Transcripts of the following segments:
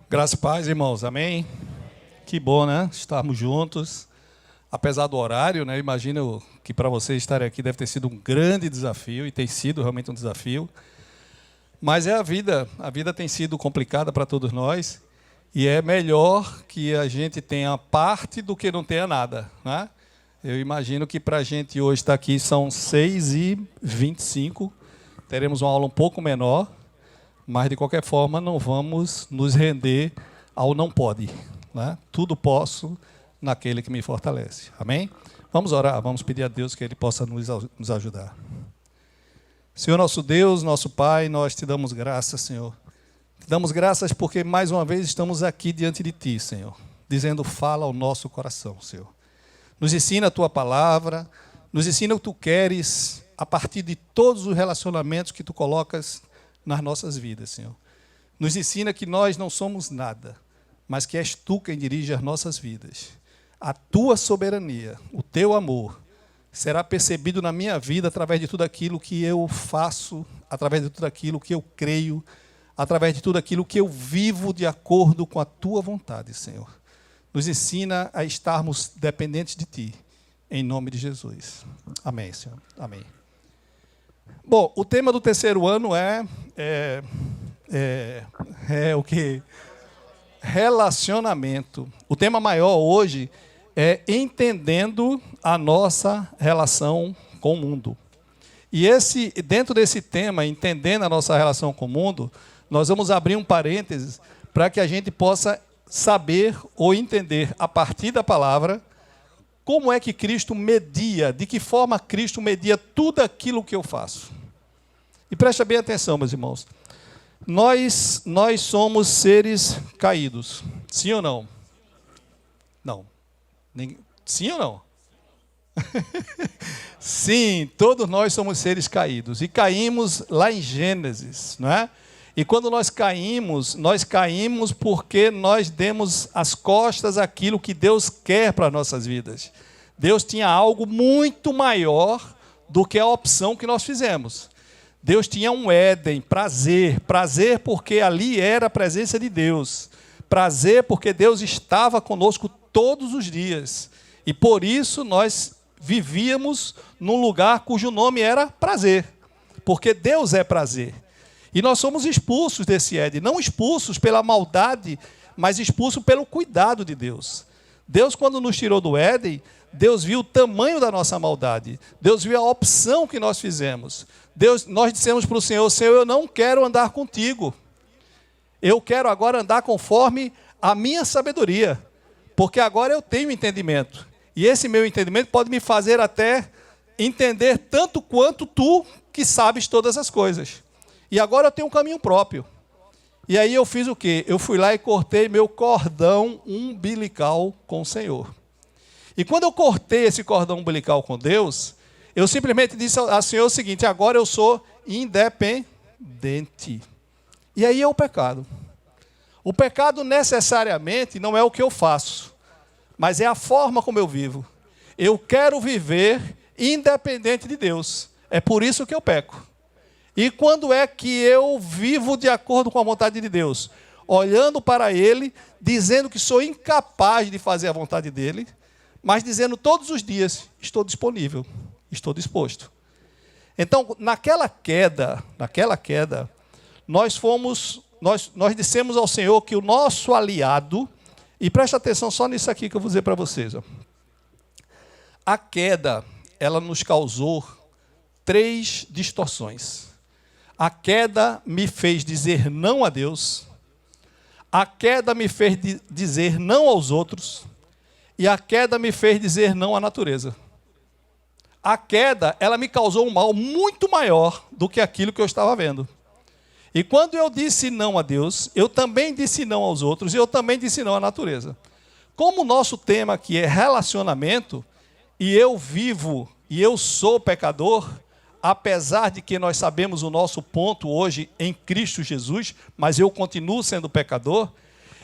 Graça e paz, irmãos. Amém? Que bom, né? Estarmos juntos. Apesar do horário, né? Imagino que para vocês estarem aqui deve ter sido um grande desafio, e tem sido realmente um desafio. Mas é a vida. A vida tem sido complicada para todos nós. E é melhor que a gente tenha parte do que não tenha nada, né? Eu imagino que para a gente hoje estar aqui são 6h25. Teremos uma aula um pouco menor. Mas, de qualquer forma, não vamos nos render ao não pode, né? Tudo posso naquele que me fortalece. Amém? Vamos orar, vamos pedir a Deus que Ele possa nos ajudar. Senhor nosso Deus, nosso Pai, nós te damos graças, Senhor. Te damos graças porque, mais uma vez, estamos aqui diante de Ti, Senhor, dizendo, fala ao nosso coração, Senhor. Nos ensina a Tua palavra, nos ensina o que Tu queres a partir de todos os relacionamentos que Tu colocas nas nossas vidas, Senhor. Nos ensina que nós não somos nada, mas que és Tu quem dirige as nossas vidas. A Tua soberania, o Teu amor, será percebido na minha vida através de tudo aquilo que eu faço, através de tudo aquilo que eu creio, através de tudo aquilo que eu vivo de acordo com a Tua vontade, Senhor. Nos ensina a estarmos dependentes de Ti, em nome de Jesus. Amém, Senhor. Amém. Bom, o tema do terceiro ano é o que? Relacionamento. O tema maior hoje é entendendo a nossa relação com o mundo. E dentro desse tema, entendendo a nossa relação com o mundo, nós vamos abrir um parênteses para que a gente possa saber ou entender, a partir da palavra, como é que Cristo media, de que forma Cristo media tudo aquilo que eu faço. E preste bem atenção, meus irmãos. Nós somos seres caídos. Sim ou não? Não. Sim ou não? Sim, todos nós somos seres caídos. E caímos lá em Gênesis, não é? E quando nós caímos porque nós demos as costas àquilo que Deus quer para as nossas vidas. Deus tinha algo muito maior do que a opção que nós fizemos. Deus tinha um Éden, prazer porque ali era a presença de Deus, prazer porque Deus estava conosco todos os dias, e por isso nós vivíamos num lugar cujo nome era prazer, porque Deus é prazer, e nós somos expulsos desse Éden, não expulsos pela maldade, mas expulsos pelo cuidado de Deus. Deus, quando nos tirou do Éden, Deus viu o tamanho da nossa maldade, Deus viu a opção que nós fizemos. Nós dissemos para o Senhor, Senhor, eu não quero andar contigo. Eu quero agora andar conforme a minha sabedoria, porque agora eu tenho entendimento. E esse meu entendimento pode me fazer até entender tanto quanto tu, que sabes todas as coisas. E agora eu tenho um caminho próprio. E aí eu fiz o quê? Eu fui lá e cortei meu cordão umbilical com o Senhor. E quando eu cortei esse cordão umbilical com Deus, eu simplesmente disse ao Senhor o seguinte, agora eu sou independente. E aí é o pecado. O pecado necessariamente não é o que eu faço, mas é a forma como eu vivo. Eu quero viver independente de Deus. É por isso que eu peco. E quando é que eu vivo de acordo com a vontade de Deus? Olhando para Ele, dizendo que sou incapaz de fazer a vontade dEle, mas dizendo todos os dias, estou disponível. Estou disposto. Então, naquela queda, nós dissemos ao Senhor que o nosso aliado, e preste atenção só nisso aqui que eu vou dizer para vocês. Ó. A queda, ela nos causou 3 distorções. A queda me fez dizer não a Deus, a queda me fez dizer não aos outros, e a queda me fez dizer não à natureza. A queda, ela me causou um mal muito maior do que aquilo que eu estava vendo. E quando eu disse não a Deus, eu também disse não aos outros, e eu também disse não à natureza. Como o nosso tema aqui é relacionamento, e eu vivo, e eu sou pecador, apesar de que nós sabemos o nosso ponto hoje em Cristo Jesus, mas eu continuo sendo pecador,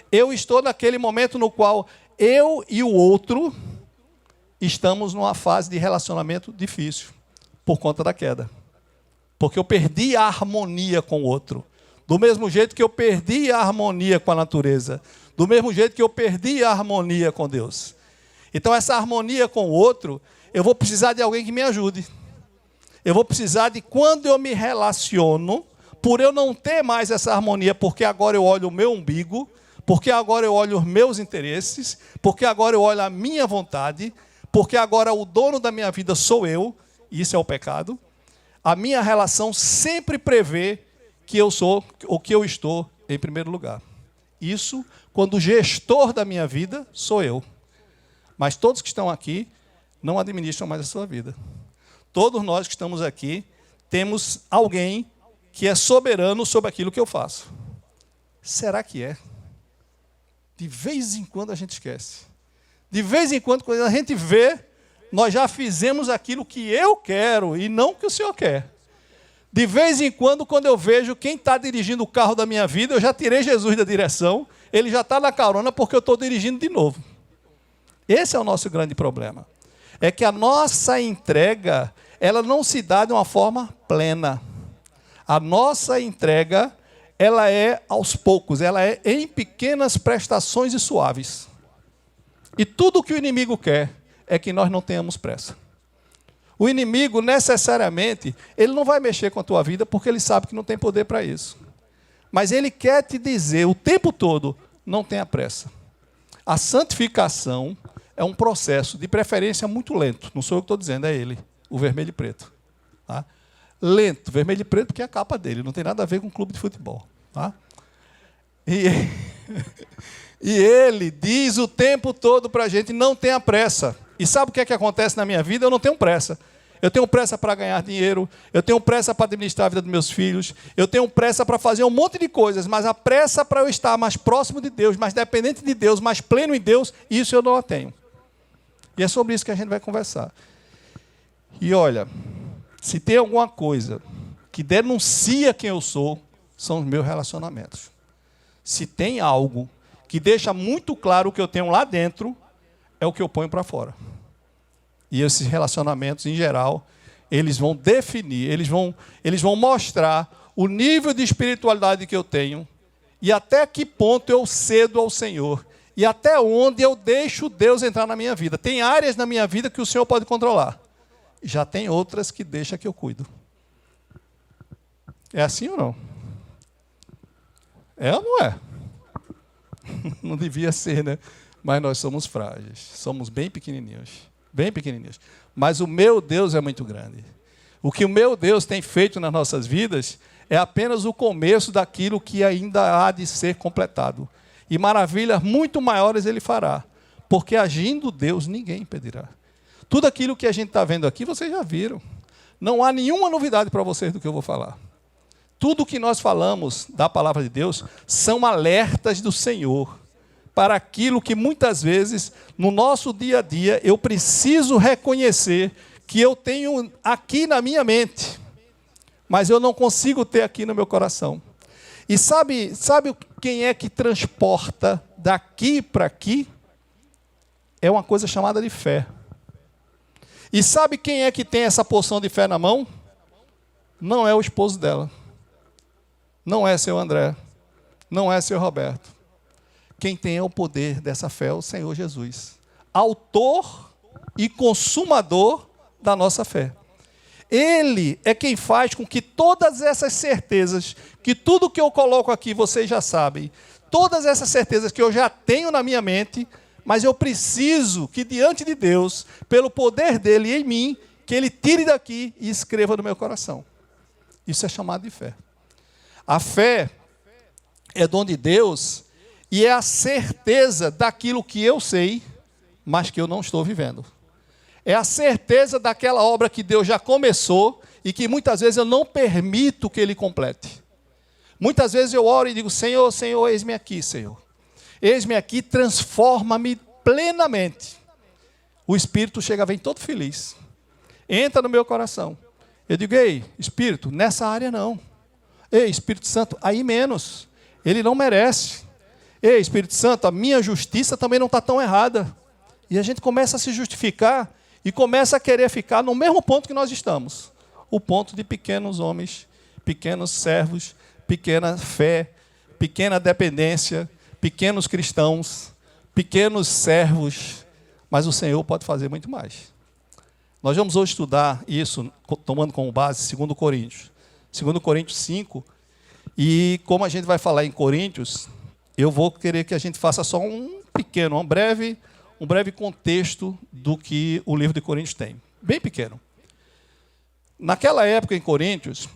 eu estou naquele momento no qual eu e o outro estamos numa fase de relacionamento difícil, por conta da queda. Porque eu perdi a harmonia com o outro. Do mesmo jeito que eu perdi a harmonia com a natureza. Do mesmo jeito que eu perdi a harmonia com Deus. Então, essa harmonia com o outro, eu vou precisar de alguém que me ajude. Eu vou precisar de, quando eu me relaciono, por eu não ter mais essa harmonia, porque agora eu olho o meu umbigo, porque agora eu olho os meus interesses, porque agora eu olho a minha vontade, porque agora o dono da minha vida sou eu, e isso é o pecado. A minha relação sempre prevê que eu sou o que eu estou em primeiro lugar. Isso quando o gestor da minha vida sou eu. Mas todos que estão aqui não administram mais a sua vida. Todos nós que estamos aqui temos alguém que é soberano sobre aquilo que eu faço. Será que é? De vez em quando a gente esquece. De vez em quando a gente vê, nós já fizemos aquilo que eu quero e não o que o Senhor quer. De vez em quando eu vejo quem está dirigindo o carro da minha vida, eu já tirei Jesus da direção, ele já está na carona porque eu estou dirigindo de novo. Esse é o nosso grande problema. É que a nossa entrega, ela não se dá de uma forma plena. A nossa entrega, ela é aos poucos, ela é em pequenas prestações e suaves. E tudo o que o inimigo quer é que nós não tenhamos pressa. O inimigo, necessariamente, ele não vai mexer com a tua vida porque ele sabe que não tem poder para isso. Mas ele quer te dizer o tempo todo, não tenha pressa. A santificação é um processo, de preferência, muito lento. Não sou eu que estou dizendo, é ele, o vermelho e preto. Tá? Lento, vermelho e preto, porque é a capa dele, não tem nada a ver com um clube de futebol. Tá? E ele diz o tempo todo para a gente, não tenha pressa. E sabe o que é que acontece na minha vida? Eu não tenho pressa. Eu tenho pressa para ganhar dinheiro, eu tenho pressa para administrar a vida dos meus filhos, eu tenho pressa para fazer um monte de coisas, mas a pressa para eu estar mais próximo de Deus, mais dependente de Deus, mais pleno em Deus, isso eu não a tenho. E é sobre isso que a gente vai conversar. E olha, se tem alguma coisa que denuncia quem eu sou, são os meus relacionamentos. Se tem algo que deixa muito claro o que eu tenho lá dentro, é o que eu ponho para fora. E esses relacionamentos, em geral, eles vão definir, eles vão mostrar o nível de espiritualidade que eu tenho e até que ponto eu cedo ao Senhor e até onde eu deixo Deus entrar na minha vida. Tem áreas na minha vida que o Senhor pode controlar. Já tem outras que deixa que eu cuido. É assim ou não? É ou não é? Não devia ser, né? Mas nós somos frágeis, somos bem pequenininhos. Bem pequenininhos. Mas o meu Deus é muito grande. O que o meu Deus tem feito nas nossas vidas é apenas o começo daquilo que ainda há de ser completado. E maravilhas muito maiores ele fará. Porque agindo Deus, ninguém impedirá. Tudo aquilo que a gente está vendo aqui, vocês já viram. Não há nenhuma novidade para vocês do que eu vou falar. Tudo que nós falamos da palavra de Deus são alertas do Senhor para aquilo que muitas vezes, no nosso dia a dia, eu preciso reconhecer que eu tenho aqui na minha mente, mas eu não consigo ter aqui no meu coração. E sabe quem é que transporta daqui para aqui? É uma coisa chamada de fé. E sabe quem é que tem essa porção de fé na mão? Não é o esposo dela. Não é seu André. Não é seu Roberto. Quem tem o poder dessa fé é o Senhor Jesus, autor e consumador da nossa fé. Ele é quem faz com que todas essas certezas, que tudo que eu coloco aqui vocês já sabem, todas essas certezas que eu já tenho na minha mente, mas eu preciso que diante de Deus, pelo poder dele em mim, que ele tire daqui e escreva no meu coração. Isso é chamado de fé. A fé é dom de Deus. E é a certeza daquilo que eu sei, mas que eu não estou vivendo. É a certeza daquela obra que Deus já começou e que muitas vezes eu não permito que Ele complete. Muitas vezes eu oro e digo, Senhor, Senhor, eis-me aqui, Senhor. Eis-me aqui, transforma-me plenamente. O Espírito chega, vem todo feliz. Entra no meu coração. Eu digo, ei, Espírito, nessa área não. Ei, Espírito Santo, aí menos. Ele não merece. Ei, Espírito Santo, a minha justiça também não está tão errada. E a gente começa a se justificar e começa a querer ficar no mesmo ponto que nós estamos. O ponto de pequenos homens, pequenos servos, pequena fé, pequena dependência, pequenos cristãos, pequenos servos, mas o Senhor pode fazer muito mais. Nós vamos hoje estudar isso, tomando como base 2 Coríntios. 2 Coríntios 5, e como a gente vai falar em Coríntios, eu vou querer que a gente faça só um breve contexto do que o livro de Coríntios tem. Bem pequeno. Naquela época, em Coríntios,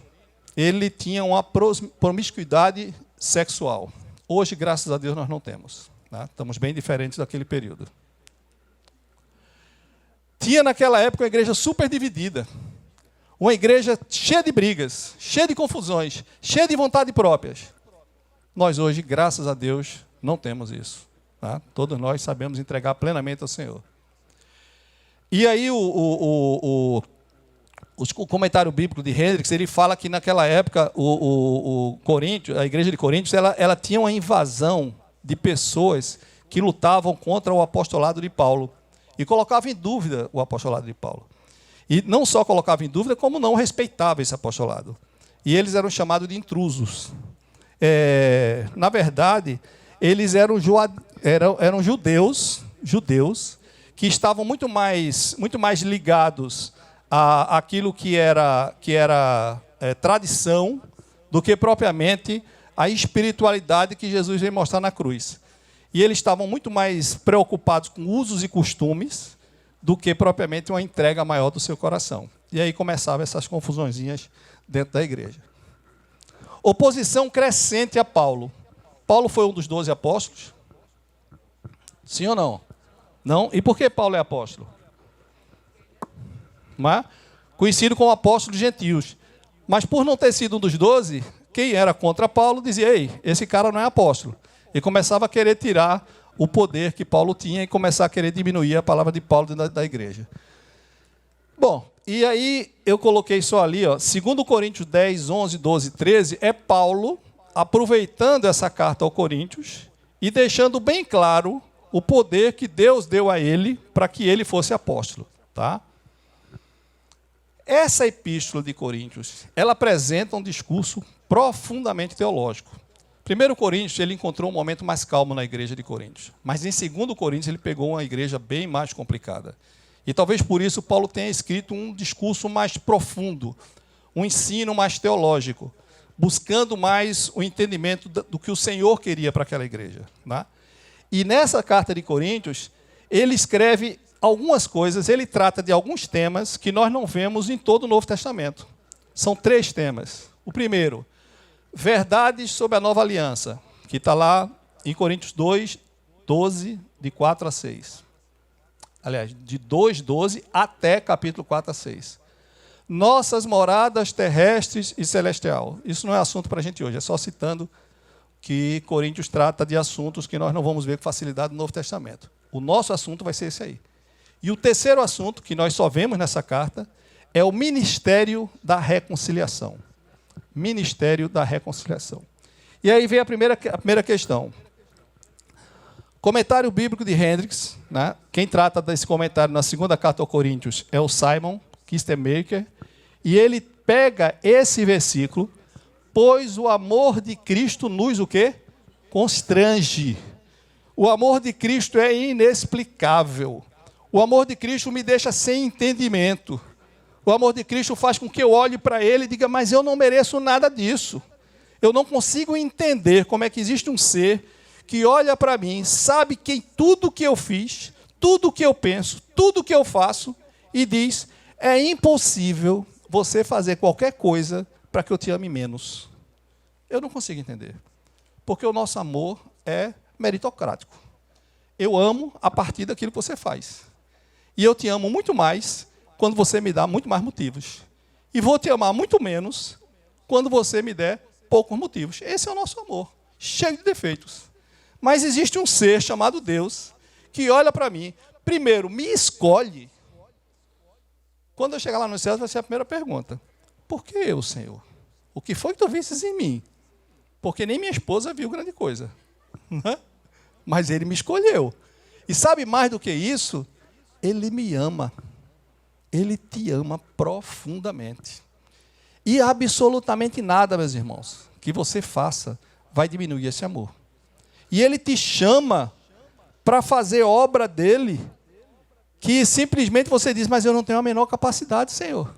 ele tinha uma promiscuidade sexual. Hoje, graças a Deus, nós não temos. Tá? Estamos bem diferentes daquele período. Tinha naquela época uma igreja super dividida. Uma igreja cheia de brigas, cheia de confusões, cheia de vontade próprias. Nós hoje, graças a Deus, não temos isso. Tá? Todos nós sabemos entregar plenamente ao Senhor. E aí o comentário bíblico de Hendricks, ele fala que naquela época a igreja de Coríntios ela tinha uma invasão de pessoas que lutavam contra o apostolado de Paulo e colocavam em dúvida o apostolado de Paulo. E não só colocava em dúvida, como não respeitava esse apostolado. E eles eram chamados de intrusos. Na verdade, eles eram judeus que estavam muito mais ligados àquilo que era tradição do que propriamente a espiritualidade que Jesus veio mostrar na cruz. E eles estavam muito mais preocupados com usos e costumes do que propriamente uma entrega maior do seu coração. E aí começavam essas confusõezinhas dentro da igreja. Oposição crescente a Paulo. Paulo foi um dos 12 apóstolos? Sim ou não? Não? E por que Paulo é apóstolo? Conhecido como apóstolo de gentios. Mas por não ter sido um dos 12, quem era contra Paulo dizia, ei, esse cara não é apóstolo. E começava a querer tirar o poder que Paulo tinha e começar a querer diminuir a palavra de Paulo dentro da igreja. Bom, e aí eu coloquei só ali, 2 Coríntios 10, 11, 12, 13, é Paulo aproveitando essa carta ao Coríntios e deixando bem claro o poder que Deus deu a ele para que ele fosse apóstolo. Tá? Essa epístola de Coríntios, ela apresenta um discurso profundamente teológico. 1 Coríntios, ele encontrou um momento mais calmo na igreja de Coríntios. Mas em 2 Coríntios, ele pegou uma igreja bem mais complicada. E talvez por isso Paulo tenha escrito um discurso mais profundo, um ensino mais teológico, buscando mais o entendimento do que o Senhor queria para aquela igreja. Né? E nessa carta de Coríntios, ele escreve algumas coisas, ele trata de alguns temas que nós não vemos em todo o Novo Testamento. São 3 temas. O primeiro, verdades sobre a nova aliança, que está lá em Coríntios 2, 12, de 4 a 6. Aliás, de 2, 12 até capítulo 4 a 6. Nossas moradas terrestres e celestial. Isso não é assunto para a gente hoje, é só citando que Coríntios trata de assuntos que nós não vamos ver com facilidade no Novo Testamento. O nosso assunto vai ser esse aí. E o terceiro assunto, que nós só vemos nessa carta, é o ministério da reconciliação. Ministério da reconciliação. E aí vem a primeira questão. Comentário bíblico de Hendricks, né? Quem trata desse comentário na segunda carta aos Coríntios é o Simon Kistemaker, e ele pega esse versículo, pois o amor de Cristo nos o quê? Constrange. O amor de Cristo é inexplicável. O amor de Cristo me deixa sem entendimento. O amor de Cristo faz com que eu olhe para ele e diga, mas eu não mereço nada disso. Eu não consigo entender como é que existe um ser que olha para mim, sabe que tudo que eu fiz, tudo que eu penso, tudo que eu faço, e diz, é impossível você fazer qualquer coisa para que eu te ame menos. Eu não consigo entender. Porque o nosso amor é meritocrático. Eu amo a partir daquilo que você faz. E eu te amo muito mais quando você me dá muito mais motivos. E vou te amar muito menos quando você me der poucos motivos. Esse é o nosso amor, cheio de defeitos. Mas existe um ser chamado Deus que olha para mim, primeiro, me escolhe. Quando eu chegar lá no céu, vai ser a primeira pergunta. Por que eu, Senhor? O que foi que tu vistes em mim? Porque nem minha esposa viu grande coisa. Mas ele me escolheu. E sabe mais do que isso? Ele me ama. Ele te ama profundamente. E absolutamente nada, meus irmãos, que você faça vai diminuir esse amor. E ele te chama para fazer obra dele, que simplesmente você diz, mas eu não tenho a menor capacidade, Senhor.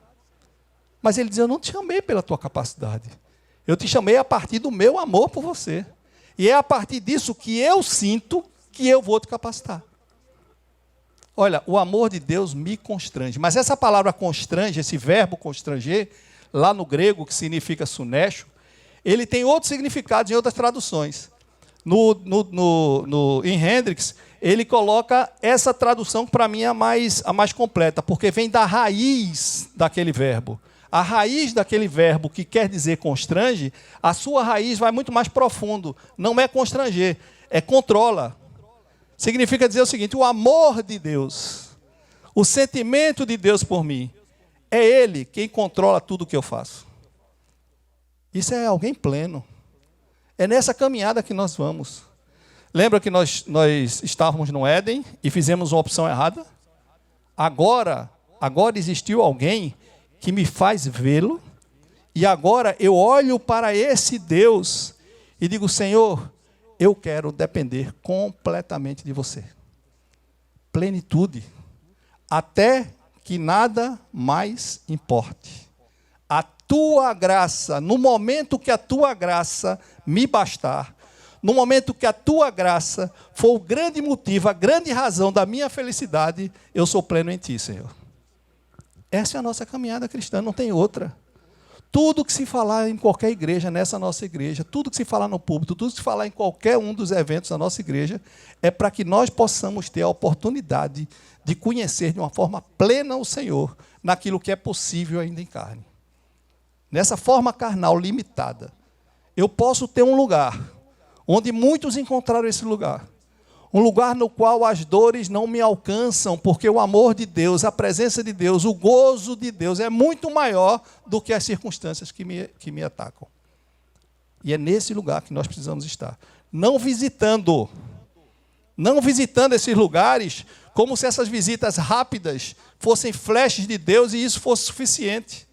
Mas ele diz, eu não te chamei pela tua capacidade. Eu te chamei a partir do meu amor por você. E é a partir disso que eu sinto que eu vou te capacitar. Olha, o amor de Deus me constrange. Mas essa palavra constrange, esse verbo constranger, lá no grego, que significa sunecho, ele tem outros significados em outras traduções. Em Hendricks, ele coloca essa tradução que para mim é a mais completa, porque vem da raiz daquele verbo. A raiz daquele verbo que quer dizer constrange, a sua raiz vai muito mais profundo. Não é constranger, é controla. Significa dizer o seguinte, o amor de Deus, o sentimento de Deus por mim, é Ele quem controla tudo o que eu faço. Isso é alguém pleno. É nessa caminhada que nós vamos. Lembra que nós estávamos no Éden e fizemos uma opção errada? Agora existiu alguém que me faz vê-lo, e agora eu olho para esse Deus e digo, Senhor, eu quero depender completamente de você. Plenitude. Até que nada mais importe. A tua graça, no momento que a tua graça me bastar, no momento que a tua graça for o grande motivo, a grande razão da minha felicidade, eu sou pleno em ti, Senhor. Essa é a nossa caminhada cristã, não tem outra. Tudo que se falar em qualquer igreja, nessa nossa igreja, tudo que se falar no púlpito, tudo que se falar em qualquer um dos eventos da nossa igreja, é para que nós possamos ter a oportunidade de conhecer de uma forma plena o Senhor, naquilo que é possível ainda em carne. Nessa forma carnal limitada, eu posso ter um lugar, onde muitos encontraram esse lugar. Um lugar no qual as dores não me alcançam, porque o amor de Deus, a presença de Deus, o gozo de Deus é muito maior do que as circunstâncias que me atacam. E é nesse lugar que nós precisamos estar. Não visitando esses lugares como se essas visitas rápidas fossem flashes de Deus e isso fosse suficiente.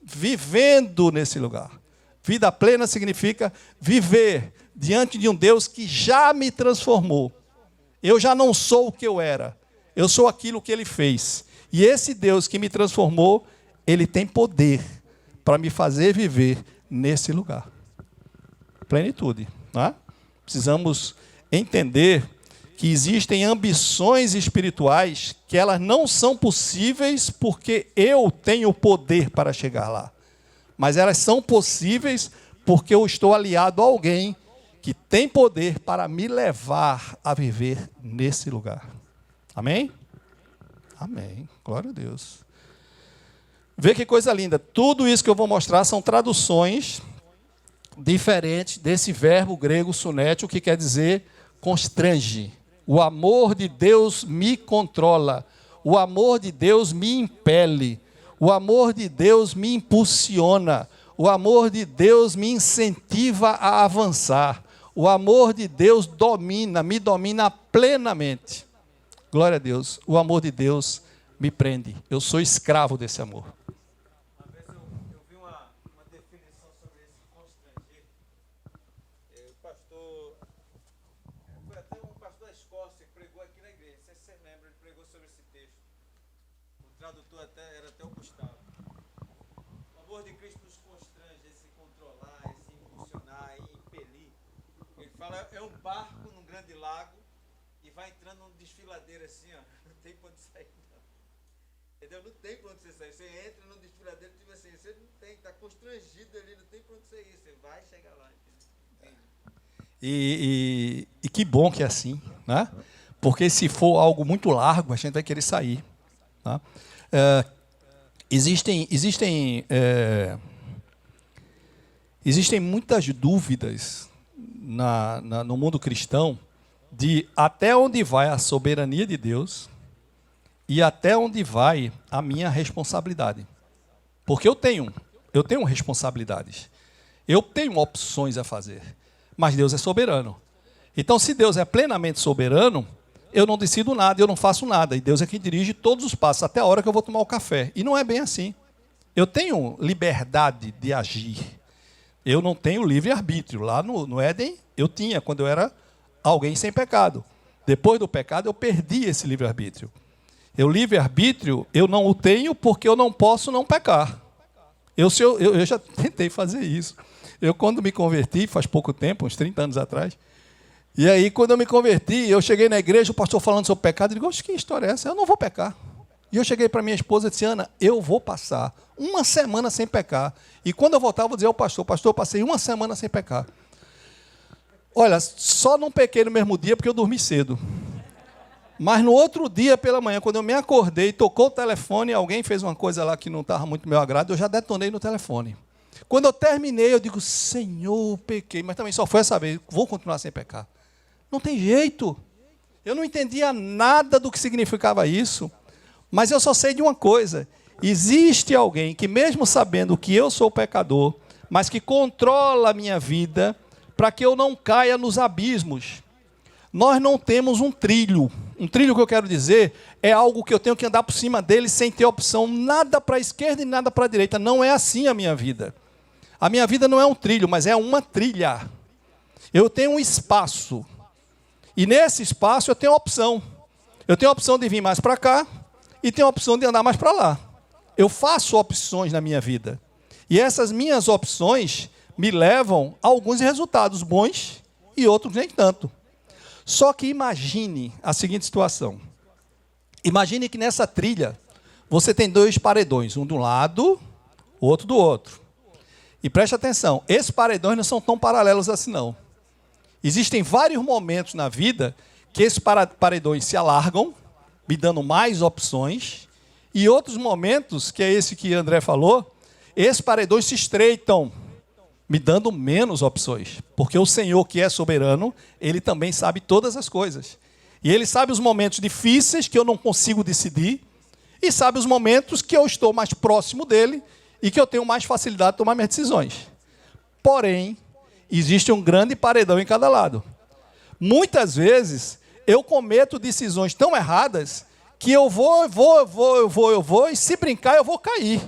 Vivendo nesse lugar. Vida plena significa viver diante de um Deus que já me transformou. Eu já não sou o que eu era. Eu sou aquilo que Ele fez. E esse Deus que me transformou, Ele tem poder para me fazer viver nesse lugar. Plenitude. Não é? Precisamos entender que existem ambições espirituais que elas não são possíveis porque eu tenho poder para chegar lá. Mas elas são possíveis porque eu estou aliado a alguém que tem poder para me levar a viver nesse lugar. Amém? Amém. Glória a Deus. Vê que coisa linda. Tudo isso que eu vou mostrar são traduções diferentes desse verbo grego sunétio, que quer dizer constrange. O amor de Deus me controla. O amor de Deus me impele. O amor de Deus me impulsiona. O amor de Deus me incentiva a avançar. O amor de Deus me domina plenamente. Glória a Deus. O amor de Deus me prende. Eu sou escravo desse amor. Uma vez eu vi uma definição sobre esse constranger. O pastor, foi até um pastor da Escócia que pregou aqui na igreja. Não sei se você lembra, ele pregou sobre esse texto. O tradutor era até o Gustavo. O amor de Cristo nos constrange, esse controlar, esse impulsionar, impelir. Ele fala, é um barco num grande lago e vai entrando num desfiladeiro assim, ó, não tem pra onde sair não. Entendeu? Não tem pra onde você sair. Você entra num desfiladeiro, tipo assim, você não tem, está constrangido ali, não tem pra onde você ir. Você vai chegar lá. E que bom que é assim, né? Porque se for algo muito largo, a gente vai querer sair. Tá? Existem muitas dúvidas no mundo cristão de até onde vai a soberania de Deus e até onde vai a minha responsabilidade. Porque eu tenho responsabilidades. Eu tenho opções a fazer. Mas Deus é soberano. Então, se Deus é plenamente soberano, eu não decido nada, eu não faço nada. E Deus é quem dirige todos os passos, até a hora que eu vou tomar o café. E não é bem assim. Eu tenho liberdade de agir. Eu não tenho livre-arbítrio. Lá no Éden, eu tinha, quando eu era alguém sem pecado. Depois do pecado, eu perdi esse livre-arbítrio. O livre-arbítrio, eu não o tenho porque eu não posso não pecar. Eu já tentei fazer isso. Eu, quando me converti, faz pouco tempo, uns 30 anos atrás, e aí, quando eu me converti, eu cheguei na igreja, o pastor falando sobre pecado, eu digo, que história é essa? Eu não vou pecar. E eu cheguei para minha esposa e disse, Ana, eu vou passar uma semana sem pecar. E quando eu voltar, eu vou dizer ao pastor, eu passei uma semana sem pecar. Olha, só não pequei no mesmo dia porque eu dormi cedo. Mas no outro dia, pela manhã, quando eu me acordei, tocou o telefone, alguém fez uma coisa lá que não estava muito do meu agrado, eu já detonei no telefone. Quando eu terminei, eu digo, Senhor, pequei, mas também só foi essa vez, vou continuar sem pecar. Não tem jeito. Eu não entendia nada do que significava isso, mas eu só sei de uma coisa, existe alguém que mesmo sabendo que eu sou pecador, mas que controla a minha vida para que eu não caia nos abismos. Nós não temos um trilho. Um trilho que eu quero dizer é algo que eu tenho que andar por cima dele sem ter opção nada para a esquerda e nada para a direita. Não é assim a minha vida. A minha vida não é um trilho, mas é uma trilha. Eu tenho um espaço. E nesse espaço eu tenho a opção. Eu tenho a opção de vir mais para cá e tenho a opção de andar mais para lá. Eu faço opções na minha vida. E essas minhas opções me levam a alguns resultados bons e outros nem tanto. Só que imagine a seguinte situação. Imagine que nessa trilha você tem 2 paredões, um de um lado, o outro do outro. E preste atenção, esses paredões não são tão paralelos assim não. Existem vários momentos na vida que esses paredões se alargam, me dando mais opções, e outros momentos, que é esse que André falou, esses paredões se estreitam, me dando menos opções. Porque o Senhor, que é soberano, Ele também sabe todas as coisas. E Ele sabe os momentos difíceis que eu não consigo decidir, e sabe os momentos que eu estou mais próximo dEle e que eu tenho mais facilidade de tomar minhas decisões. Porém, existe um grande paredão em cada lado. Muitas vezes, eu cometo decisões tão erradas que eu vou, e se brincar, eu vou cair.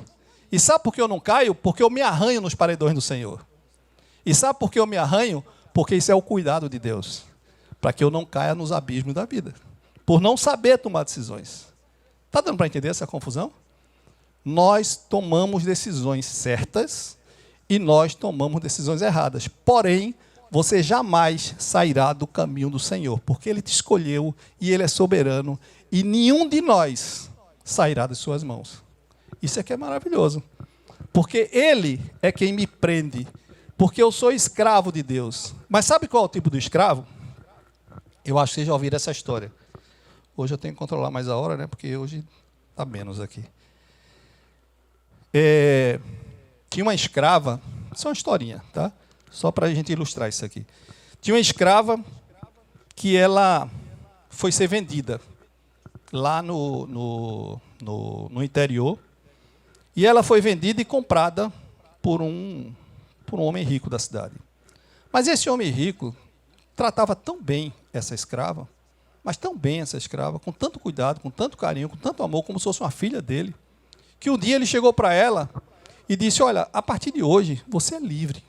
E sabe por que eu não caio? Porque eu me arranho nos paredões do Senhor. E sabe por que eu me arranho? Porque isso é o cuidado de Deus. Para que eu não caia nos abismos da vida. Por não saber tomar decisões. Está dando para entender essa confusão? Nós tomamos decisões certas e nós tomamos decisões erradas. Porém, você jamais sairá do caminho do Senhor, porque Ele te escolheu e Ele é soberano, e nenhum de nós sairá das suas mãos. Isso aqui é maravilhoso, porque Ele é quem me prende, porque eu sou escravo de Deus. Mas sabe qual é o tipo do escravo? Eu acho que vocês já ouviram essa história. Hoje eu tenho que controlar mais a hora, né? Porque hoje está menos aqui. Tinha uma escrava, isso é uma historinha, tá? Só para a gente ilustrar isso aqui. Tinha uma escrava que ela foi ser vendida lá no interior, e ela foi vendida e comprada por um homem rico da cidade. Mas esse homem rico tratava tão bem essa escrava, mas tão bem essa escrava, com tanto cuidado, com tanto carinho, com tanto amor, como se fosse uma filha dele, que um dia ele chegou para ela e disse, olha, a partir de hoje, você é livre.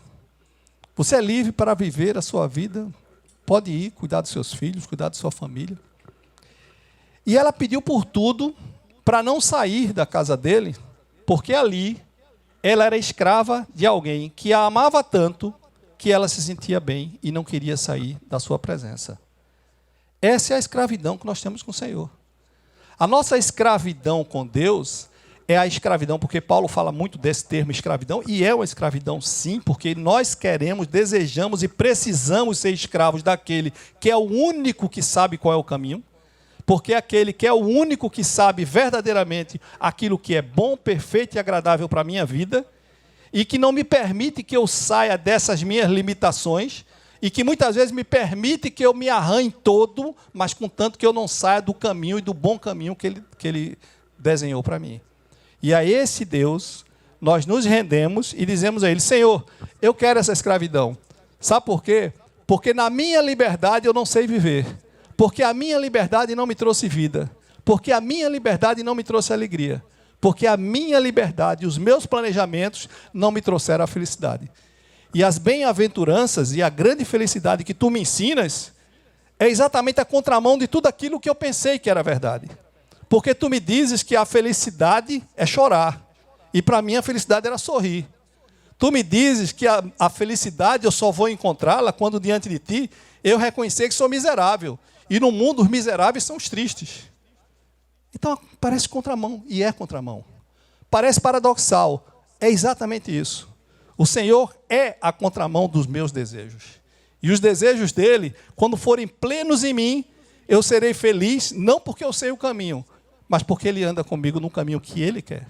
Você é livre para viver a sua vida, pode ir, cuidar dos seus filhos, cuidar da sua família. E ela pediu por tudo para não sair da casa dele, porque ali ela era escrava de alguém que a amava tanto que ela se sentia bem e não queria sair da sua presença. Essa é a escravidão que nós temos com o Senhor. A nossa escravidão com Deus é a escravidão, porque Paulo fala muito desse termo escravidão, e é uma escravidão sim, porque nós queremos, desejamos e precisamos ser escravos daquele que é o único que sabe qual é o caminho, porque é aquele que é o único que sabe verdadeiramente aquilo que é bom, perfeito e agradável para a minha vida, e que não me permite que eu saia dessas minhas limitações, e que muitas vezes me permite que eu me arranhe todo, mas contanto que eu não saia do caminho e do bom caminho que ele desenhou para mim. E a esse Deus, nós nos rendemos e dizemos a Ele, Senhor, eu quero essa escravidão. Sabe por quê? Porque na minha liberdade eu não sei viver. Porque a minha liberdade não me trouxe vida. Porque a minha liberdade não me trouxe alegria. Porque a minha liberdade e os meus planejamentos não me trouxeram a felicidade. E as bem-aventuranças e a grande felicidade que tu me ensinas é exatamente a contramão de tudo aquilo que eu pensei que era verdade. Porque tu me dizes que a felicidade é chorar. E para mim a felicidade era sorrir. Tu me dizes que a felicidade eu só vou encontrá-la quando diante de ti eu reconhecer que sou miserável. E no mundo os miseráveis são os tristes. Então parece contramão, e é contramão. Parece paradoxal, é exatamente isso. O Senhor é a contramão dos meus desejos. E os desejos dele, quando forem plenos em mim, eu serei feliz, não porque eu sei o caminho, mas porque ele anda comigo no caminho que ele quer.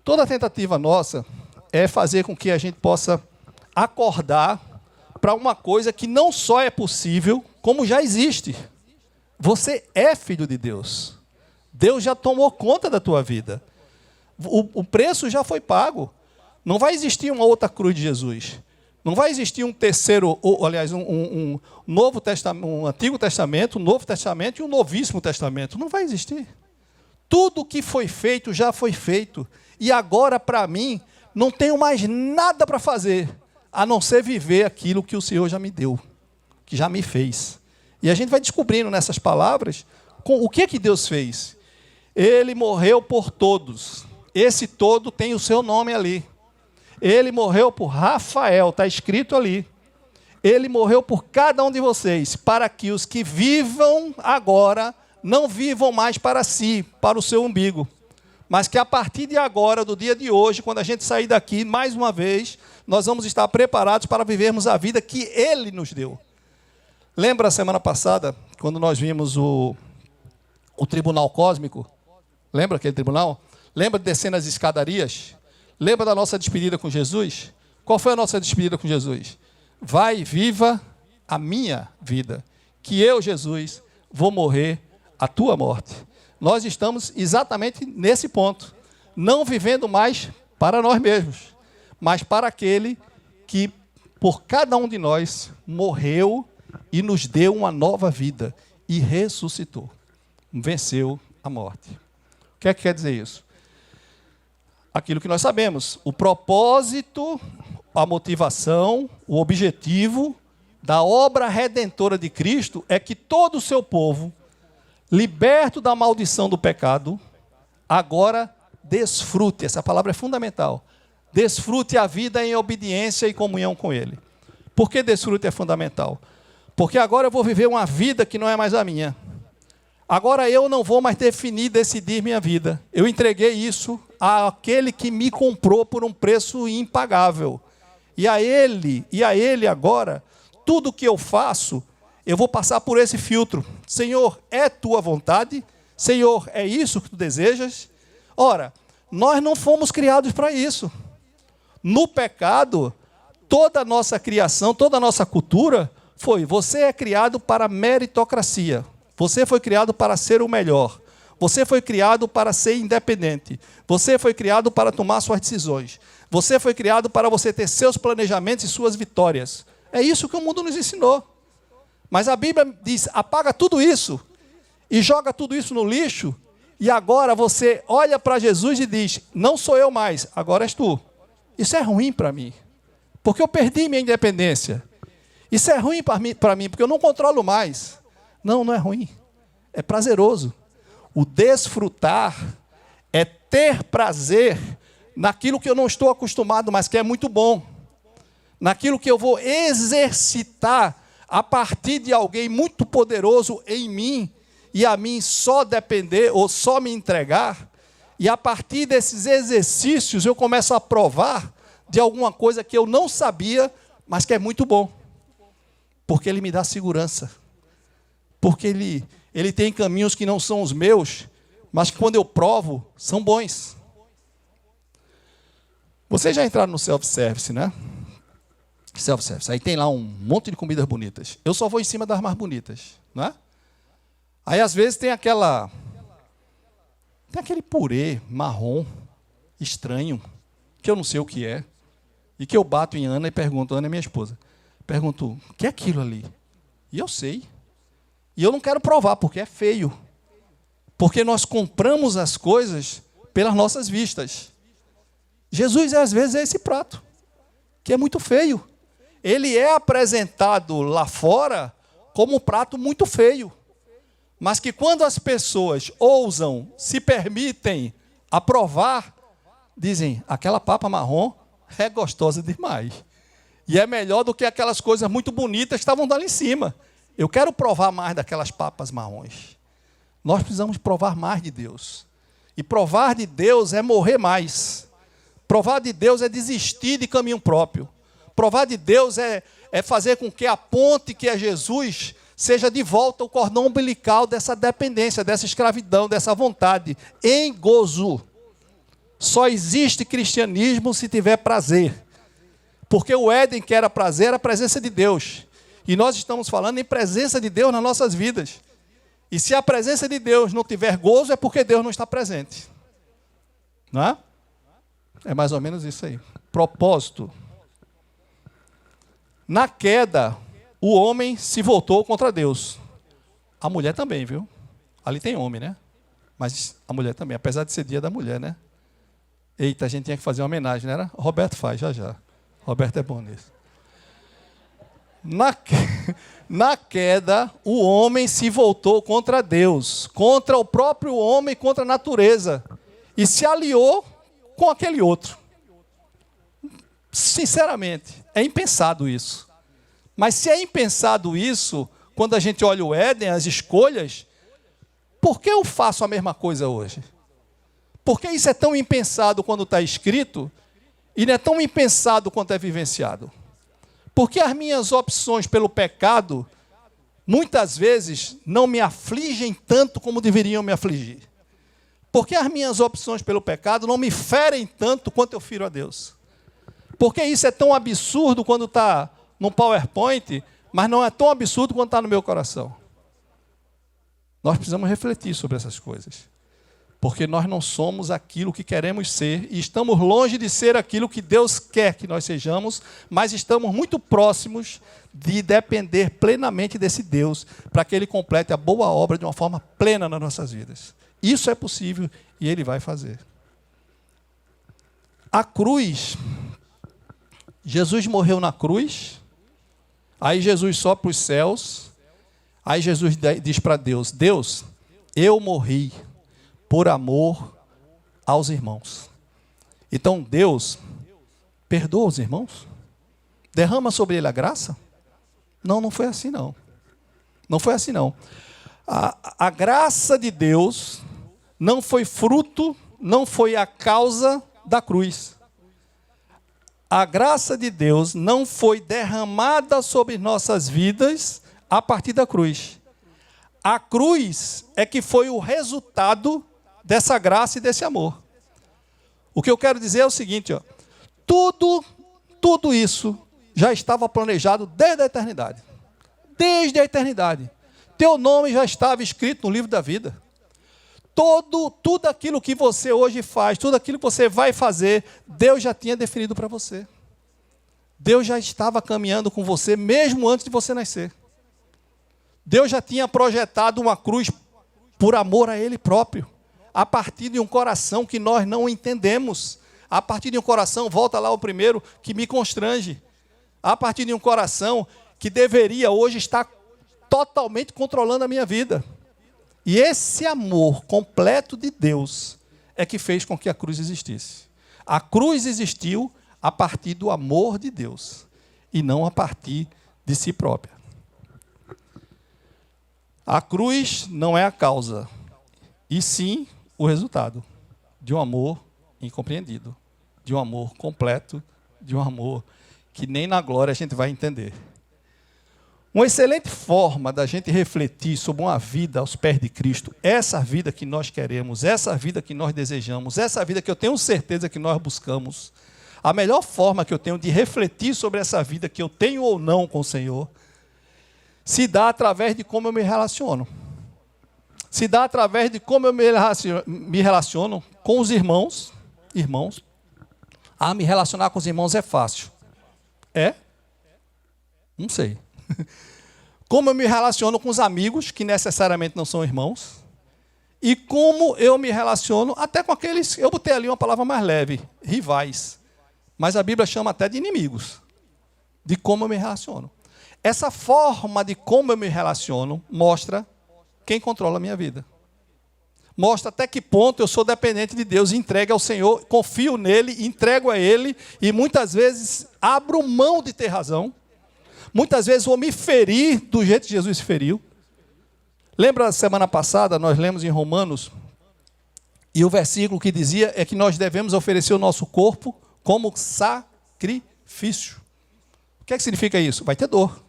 Toda tentativa nossa é fazer com que a gente possa acordar para uma coisa que não só é possível, como já existe. Você é filho de Deus. Deus já tomou conta da tua vida. O preço já foi pago. Não vai existir uma outra cruz de Jesus. Não vai existir um terceiro, aliás, um Novo Testamento, um Antigo Testamento, um Novo Testamento e um Novíssimo Testamento. Não vai existir. Tudo que foi feito já foi feito. E agora, para mim, não tenho mais nada para fazer, a não ser viver aquilo que o Senhor já me deu, que já me fez. E a gente vai descobrindo nessas palavras o que Deus fez. Ele morreu por todos. Esse todo tem o seu nome ali. Ele morreu por Rafael, está escrito ali. Ele morreu por cada um de vocês, para que os que vivam agora não vivam mais para si, para o seu umbigo. Mas que a partir de agora, do dia de hoje, quando a gente sair daqui, mais uma vez, nós vamos estar preparados para vivermos a vida que Ele nos deu. Lembra a semana passada, quando nós vimos o tribunal cósmico? Lembra aquele tribunal? Lembra de descendo as escadarias? Lembra da nossa despedida com Jesus? Qual foi a nossa despedida com Jesus? Vai e viva a minha vida, que eu, Jesus, vou morrer a tua morte. Nós estamos exatamente nesse ponto, não vivendo mais para nós mesmos, mas para aquele que, por cada um de nós, morreu e nos deu uma nova vida e ressuscitou, venceu a morte. O que é que quer dizer isso? Aquilo que nós sabemos, o propósito, a motivação, o objetivo da obra redentora de Cristo é que todo o seu povo, liberto da maldição do pecado, agora desfrute, essa palavra é fundamental, desfrute a vida em obediência e comunhão com Ele. Por que desfrute é fundamental? Porque agora eu vou viver uma vida que não é mais a minha. Agora eu não vou mais definir, decidir minha vida. Eu entreguei isso àquele que me comprou por um preço impagável. E a Ele agora, tudo que eu faço, eu vou passar por esse filtro. Senhor, é tua vontade? Senhor, é isso que tu desejas? Ora, nós não fomos criados para isso. No pecado, toda a nossa criação, toda a nossa cultura foi, você é criado para meritocracia. Você foi criado para ser o melhor. Você foi criado para ser independente. Você foi criado para tomar suas decisões. Você foi criado para você ter seus planejamentos e suas vitórias. É isso que o mundo nos ensinou. Mas a Bíblia diz, apaga tudo isso e joga tudo isso no lixo, e agora você olha para Jesus e diz, não sou eu mais, agora és tu. Isso é ruim para mim, porque eu perdi minha independência. Isso é ruim para mim, porque eu não controlo mais. Não, não é ruim. É prazeroso. O desfrutar é ter prazer naquilo que eu não estou acostumado, mas que é muito bom. Naquilo que eu vou exercitar a partir de alguém muito poderoso em mim, e a mim só depender ou só me entregar. E a partir desses exercícios eu começo a provar de alguma coisa que eu não sabia, mas que é muito bom. Porque Ele me dá segurança. Porque ele tem caminhos que não são os meus, mas que quando eu provo, são bons. Vocês já entraram no self-service, né? Self-service. Aí tem lá um monte de comidas bonitas. Eu só vou em cima das mais bonitas, não é? Aí às vezes tem aquele purê marrom, estranho, que eu não sei o que é, e que eu bato em Ana e pergunto, Ana é minha esposa, pergunto, o que é aquilo ali? E eu sei. E eu não quero provar, porque é feio. Porque nós compramos as coisas pelas nossas vistas. Jesus, às vezes, é esse prato. que é muito feio. Ele é apresentado lá fora como um prato muito feio. Mas que quando as pessoas ousam, se permitem a provar, dizem, aquela papa marrom é gostosa demais. E é melhor do que aquelas coisas muito bonitas que estavam ali em cima. Eu quero provar mais daquelas papas marrons. Nós precisamos provar mais de Deus. E provar de Deus é morrer mais. Provar de Deus é desistir de caminho próprio. Provar de Deus é fazer com que a ponte que é Jesus seja de volta o cordão umbilical dessa dependência, dessa escravidão, dessa vontade, em gozo. Só existe cristianismo se tiver prazer. Porque o Éden, que era prazer, era a presença de Deus. E nós estamos falando em presença de Deus nas nossas vidas. E se a presença de Deus não tiver gozo, é porque Deus não está presente. Não é? É mais ou menos isso aí. Propósito. Na queda, o homem se voltou contra Deus. A mulher também, viu? Ali tem homem, né? Mas a mulher também, apesar de ser dia da mulher, né? Eita, a gente tinha que fazer uma homenagem, não era? Roberto faz, já. Roberto é bom nisso. Na queda, o homem se voltou contra Deus, contra o próprio homem, contra a natureza, e se aliou com aquele outro. Sinceramente, é impensado isso. Mas se é impensado isso, quando a gente olha o Éden, as escolhas, por que eu faço a mesma coisa hoje? Por que isso é tão impensado quando está escrito e não é tão impensado quanto é vivenciado? Porque as minhas opções pelo pecado, muitas vezes, não me afligem tanto como deveriam me afligir? Porque as minhas opções pelo pecado não me ferem tanto quanto eu firo a Deus? Porque isso é tão absurdo quando está no PowerPoint, mas não é tão absurdo quando está no meu coração? Nós precisamos refletir sobre essas coisas. Porque nós não somos aquilo que queremos ser e estamos longe de ser aquilo que Deus quer que nós sejamos, mas estamos muito próximos de depender plenamente desse Deus para que Ele complete a boa obra de uma forma plena nas nossas vidas. Isso é possível e Ele vai fazer. A cruz, Jesus morreu na cruz, aí Jesus sobe para os céus, aí Jesus diz para Deus, Deus, eu morri por amor aos irmãos. Então Deus perdoa os irmãos? Derrama sobre ele a graça? Não, não foi assim não. Não foi assim não. A graça de Deus não foi fruto, não foi a causa da cruz. A graça de Deus não foi derramada sobre nossas vidas a partir da cruz. A cruz é que foi o resultado dessa graça e desse amor. O que eu quero dizer é o seguinte, ó, tudo isso já estava planejado desde a eternidade. Desde a eternidade. Teu nome já estava escrito no livro da vida. Tudo aquilo que você hoje faz, tudo aquilo que você vai fazer, Deus já tinha definido para você. Deus já estava caminhando com você mesmo antes de você nascer. Deus já tinha projetado uma cruz por amor a Ele próprio, a partir de um coração que nós não entendemos, a partir de um coração, volta lá o primeiro, que me constrange, a partir de um coração que deveria hoje estar totalmente controlando a minha vida. E esse amor completo de Deus é que fez com que a cruz existisse. A cruz existiu a partir do amor de Deus e não a partir de si própria. A cruz não é a causa, e sim o resultado de um amor incompreendido, de um amor completo, de um amor que nem na glória a gente vai entender. Uma excelente forma da gente refletir sobre uma vida aos pés de Cristo, essa vida que nós queremos, essa vida que nós desejamos, essa vida que eu tenho certeza que nós buscamos, a melhor forma que eu tenho de refletir sobre essa vida que eu tenho ou não com o Senhor, se dá através de como eu me relaciono. Se dá através de como eu me relaciono com os irmãos. Irmãos. Me relacionar com os irmãos é fácil. É? Não sei. Como eu me relaciono com os amigos, que necessariamente não são irmãos. E como eu me relaciono até com aqueles, eu botei ali uma palavra mais leve, rivais. mas a Bíblia chama até de inimigos, de como eu me relaciono. Essa forma de como eu me relaciono mostra quem controla a minha vida. Mostra até que ponto eu sou dependente de Deus, entregue ao Senhor, confio nele, entrego a Ele, e muitas vezes abro mão de ter razão. Muitas vezes vou me ferir do jeito que Jesus se feriu. Lembra a semana passada, nós lemos em Romanos, e o versículo que dizia é que nós devemos oferecer o nosso corpo como sacrifício. O que é que significa isso? Vai ter dor.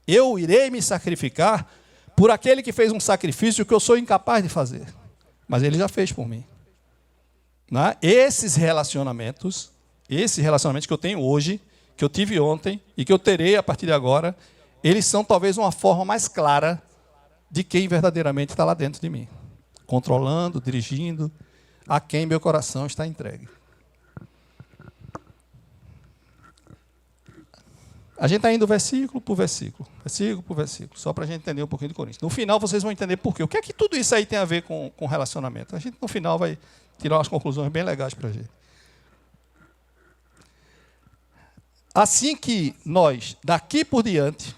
Eu irei me sacrificar por aquele que fez um sacrifício que eu sou incapaz de fazer. Mas ele já fez por mim. Né? Esses relacionamentos que eu tenho hoje, que eu tive ontem e que eu terei a partir de agora, eles são talvez uma forma mais clara de quem verdadeiramente está lá dentro de mim. Controlando, dirigindo, a quem meu coração está entregue. A gente está indo versículo por versículo, só para a gente entender um pouquinho de Coríntios. No final vocês vão entender por quê. O que é que tudo isso aí tem a ver com relacionamento? A gente no final vai tirar umas conclusões bem legais para a gente. Assim que nós, daqui por diante,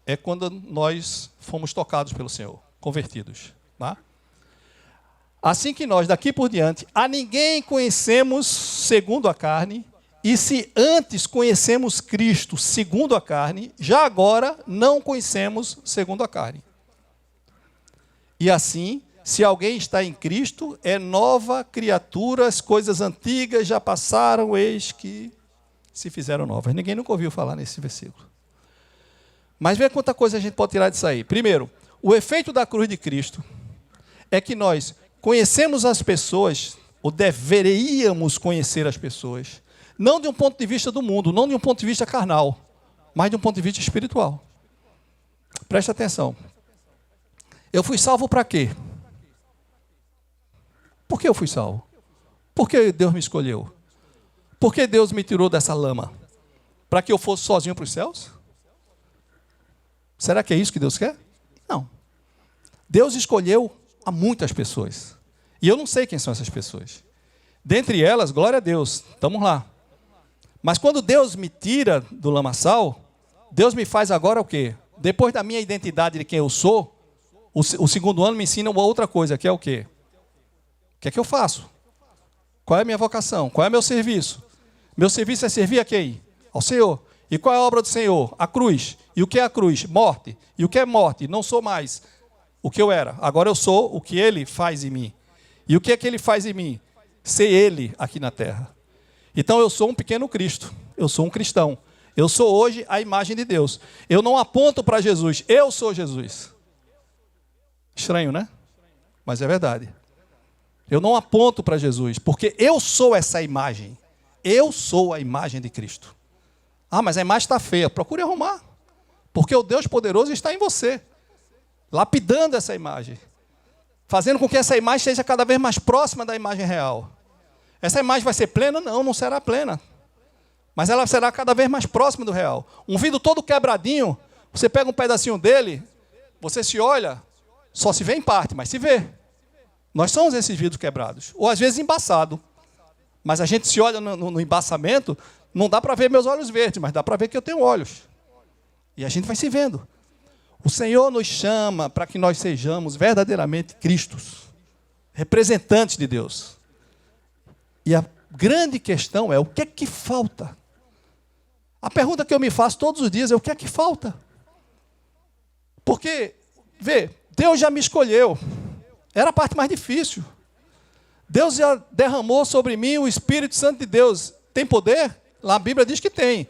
é quando nós fomos tocados pelo Senhor, convertidos. Tá? Assim que nós, daqui por diante, a ninguém conhecemos segundo a carne. E se antes conhecemos Cristo segundo a carne, já agora não conhecemos segundo a carne. E assim, se alguém está em Cristo, é nova criatura, as coisas antigas já passaram, eis que se fizeram novas. Ninguém nunca ouviu falar nesse versículo. Mas veja quanta coisa a gente pode tirar disso aí. Primeiro, o efeito da cruz de Cristo é que nós conhecemos as pessoas, ou deveríamos conhecer as pessoas, não de um ponto de vista do mundo, não de um ponto de vista carnal, mas de um ponto de vista espiritual. Preste atenção. Eu fui salvo para quê? Por que eu fui salvo? Por que Deus me escolheu? Por que Deus me tirou dessa lama? Para que eu fosse sozinho para os céus? Será que é isso que Deus quer? Não. Deus escolheu a muitas pessoas. E eu não sei quem são essas pessoas. Dentre elas, glória a Deus, estamos lá. Mas quando Deus me tira do lamaçal, Deus me faz agora o quê? Depois da minha identidade de quem eu sou, o segundo ano me ensina uma outra coisa, que é o quê? O que é que eu faço? Qual é a minha vocação? Qual é o meu serviço? Meu serviço é servir a quem? Ao Senhor. E qual é a obra do Senhor? A cruz. E o que é a cruz? Morte. E o que é morte? Não sou mais o que eu era. Agora eu sou o que Ele faz em mim. E o que é que Ele faz em mim? Ser Ele aqui na terra. Então eu sou um pequeno Cristo, eu sou um cristão. Eu sou hoje a imagem de Deus. Eu não aponto para Jesus, eu sou Jesus. Estranho, né? Mas é verdade. Eu não aponto para Jesus, porque eu sou essa imagem. Eu sou a imagem de Cristo. Ah, mas a imagem está feia. Procure arrumar. Porque o Deus poderoso está em você. Lapidando essa imagem. Fazendo com que essa imagem seja cada vez mais próxima da imagem real. Essa imagem vai ser plena? Não, não será plena. Mas ela será cada vez mais próxima do real. Um vidro todo quebradinho, você pega um pedacinho dele, você se olha, só se vê em parte, mas se vê. Nós somos esses vidros quebrados. Ou às vezes embaçado. Mas a gente se olha no embaçamento, não dá para ver meus olhos verdes, mas dá para ver que eu tenho olhos. E a gente vai se vendo. O Senhor nos chama para que nós sejamos verdadeiramente Cristos, representantes de Deus. E a grande questão é, o que é que falta? A pergunta que eu me faço todos os dias é, o que é que falta? Porque, vê, Deus já me escolheu. Era a parte mais difícil. Deus já derramou sobre mim o Espírito Santo de Deus. Tem poder? Lá a Bíblia diz que tem.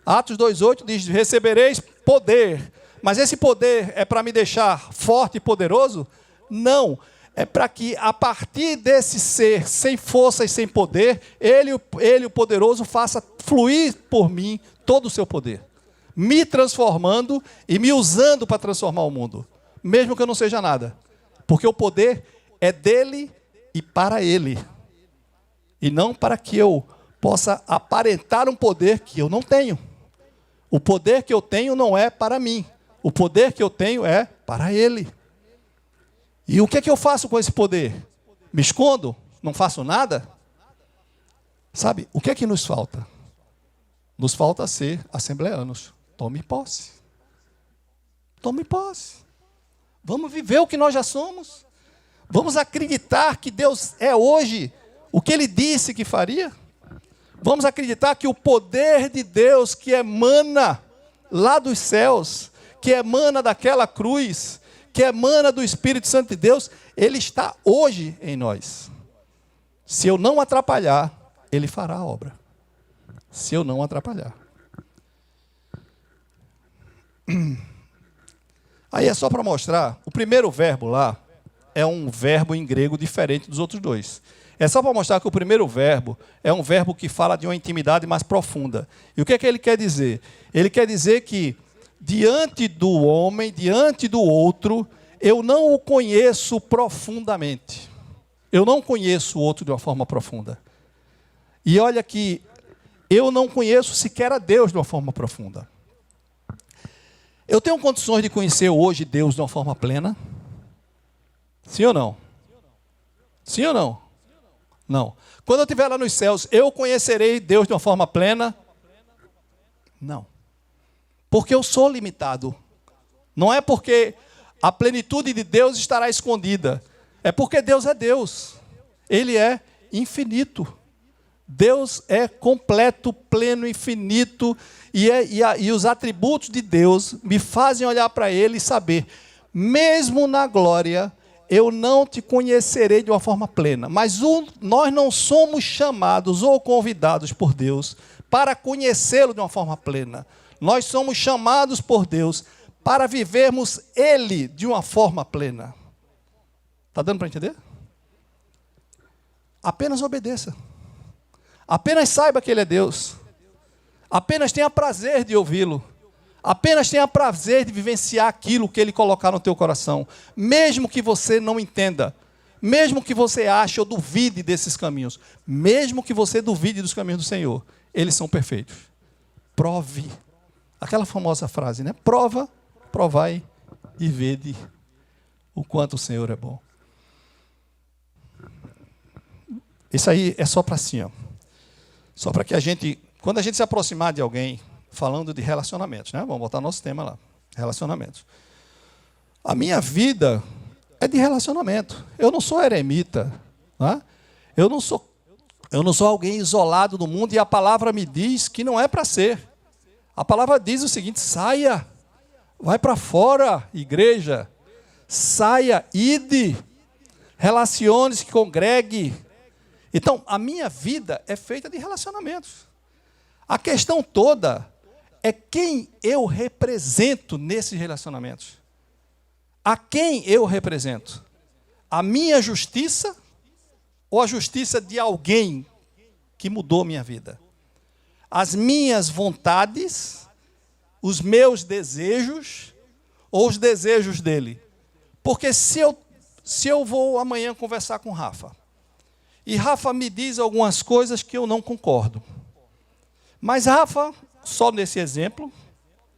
Atos 2,8 diz, recebereis poder. Mas esse poder é para me deixar forte e poderoso? Não. É para que, a partir desse ser sem força e sem poder, ele, o poderoso, faça fluir por mim todo o seu poder. Me transformando e me usando para transformar o mundo. Mesmo que eu não seja nada. Porque o poder é dele e para ele. E não para que eu possa aparentar um poder que eu não tenho. O poder que eu tenho não é para mim. O poder que eu tenho é para ele. E o que é que eu faço com esse poder? Me escondo? Não faço nada? Sabe, o que é que nos falta? Nos falta ser assembleanos. Tome posse. Tome posse. Vamos viver o que nós já somos. Vamos acreditar que Deus é hoje o que Ele disse que faria. Vamos acreditar que o poder de Deus que emana lá dos céus, que emana daquela cruz, que emana do Espírito Santo de Deus, Ele está hoje em nós. Se eu não atrapalhar, Ele fará a obra. Se eu não atrapalhar. Aí é só para mostrar, o primeiro verbo lá é um verbo em grego diferente dos outros dois. É só para mostrar que o primeiro verbo é um verbo que fala de uma intimidade mais profunda. E o que é que ele quer dizer? Ele quer dizer que diante do homem, diante do outro, eu não o conheço profundamente. Eu não conheço o outro de uma forma profunda. E olha que eu não conheço sequer a Deus de uma forma profunda. Eu tenho condições de conhecer hoje Deus de uma forma plena? Sim ou não? Sim ou não? Não. Quando eu estiver lá nos céus, eu conhecerei Deus de uma forma plena? Não. Porque eu sou limitado. Não é porque a plenitude de Deus estará escondida. É porque Deus é Deus. Ele é infinito. Deus é completo, pleno, infinito, e os atributos de Deus me fazem olhar para Ele e saber, mesmo na glória, eu não te conhecerei de uma forma plena, mas nós não somos chamados ou convidados por Deus para conhecê-lo de uma forma plena. Nós somos chamados por Deus para vivermos Ele de uma forma plena. Está dando para entender? Apenas obedeça. Apenas saiba que Ele é Deus. Apenas tenha prazer de ouvi-lo. Apenas tenha prazer de vivenciar aquilo que Ele colocar no teu coração. Mesmo que você não entenda. Mesmo que você ache ou duvide desses caminhos. Mesmo que você duvide dos caminhos do Senhor. Eles são perfeitos. Prove. Aquela famosa frase, né? Prova, provai e vede o quanto o Senhor é bom. Isso aí é só para assim, ó. Só para que a gente, quando a gente se aproximar de alguém, falando de relacionamentos, né? Vamos botar nosso tema lá, relacionamentos. A minha vida é de relacionamento. Eu não sou eremita, né? Eu não sou alguém isolado do mundo, e a palavra me diz que não é para ser. A palavra diz o seguinte: saia, vai para fora, igreja, saia, ide, relacione-se, congregue. Então, a minha vida é feita de relacionamentos. A questão toda é quem eu represento nesses relacionamentos. A quem eu represento? A minha justiça ou a justiça de alguém que mudou minha vida? As minhas vontades, os meus desejos ou os desejos dele? Porque se eu vou amanhã conversar com Rafa, e Rafa me diz algumas coisas que eu não concordo. Mas Rafa, só nesse exemplo,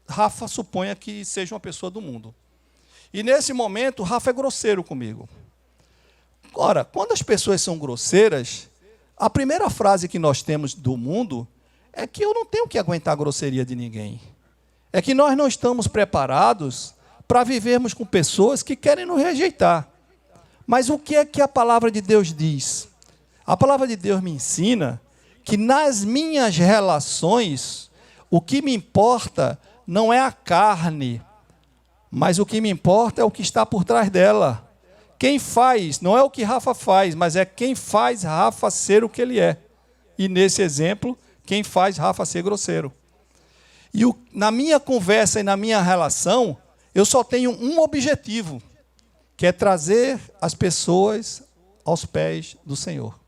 Rafa suponha que seja uma pessoa do mundo. E nesse momento, Rafa é grosseiro comigo. Ora, quando as pessoas são grosseiras, a primeira frase que nós temos do mundo é que eu não tenho que aguentar a grosseria de ninguém. É que nós não estamos preparados para vivermos com pessoas que querem nos rejeitar. Mas o que é que a palavra de Deus diz? A palavra de Deus me ensina que nas minhas relações, o que me importa não é a carne, mas o que me importa é o que está por trás dela. Quem faz, não é o que Rafa faz, mas é quem faz Rafa ser o que ele é. E nesse exemplo, quem faz Rafa ser grosseiro. E na minha conversa e na minha relação, eu só tenho um objetivo, que é trazer as pessoas aos pés do Senhor.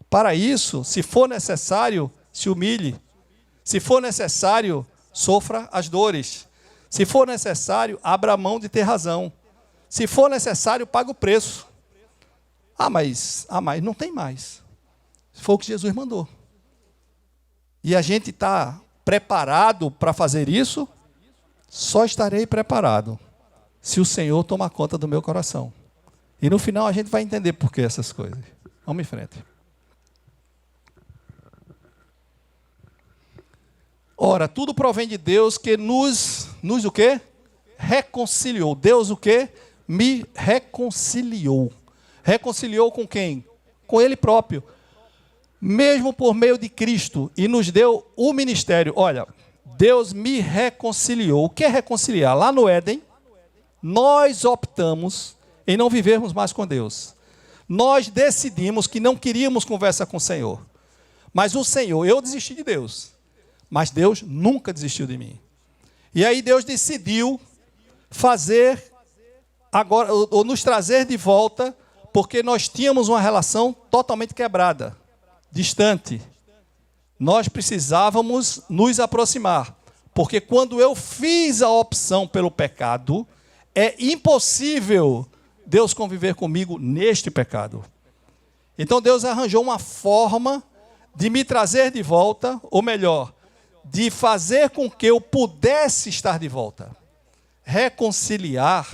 Para isso, se for necessário, se humilhe. Se for necessário, sofra as dores. Se for necessário, abra mão de ter razão. Se for necessário, pague o preço. Mas não tem mais. Foi o que Jesus mandou. E a gente está preparado para fazer isso? Só estarei preparado se o Senhor tomar conta do meu coração. E no final a gente vai entender por que essas coisas. Vamos em frente. Ora, tudo provém de Deus que nos o quê? Reconciliou. Deus o quê? Me reconciliou. Reconciliou com quem? Com Ele próprio. Mesmo por meio de Cristo. E nos deu o ministério. Olha, Deus me reconciliou. O que é reconciliar? Lá no Éden, nós optamos em não vivermos mais com Deus. Nós decidimos que não queríamos conversa com o Senhor. Mas o Senhor, eu desisti de Deus. Mas Deus nunca desistiu de mim. E aí Deus decidiu fazer agora, ou nos trazer de volta, porque nós tínhamos uma relação totalmente quebrada, distante. Nós precisávamos nos aproximar, porque quando eu fiz a opção pelo pecado, é impossível Deus conviver comigo neste pecado. Então Deus arranjou uma forma de me trazer de volta, ou melhor, de fazer com que eu pudesse estar de volta. Reconciliar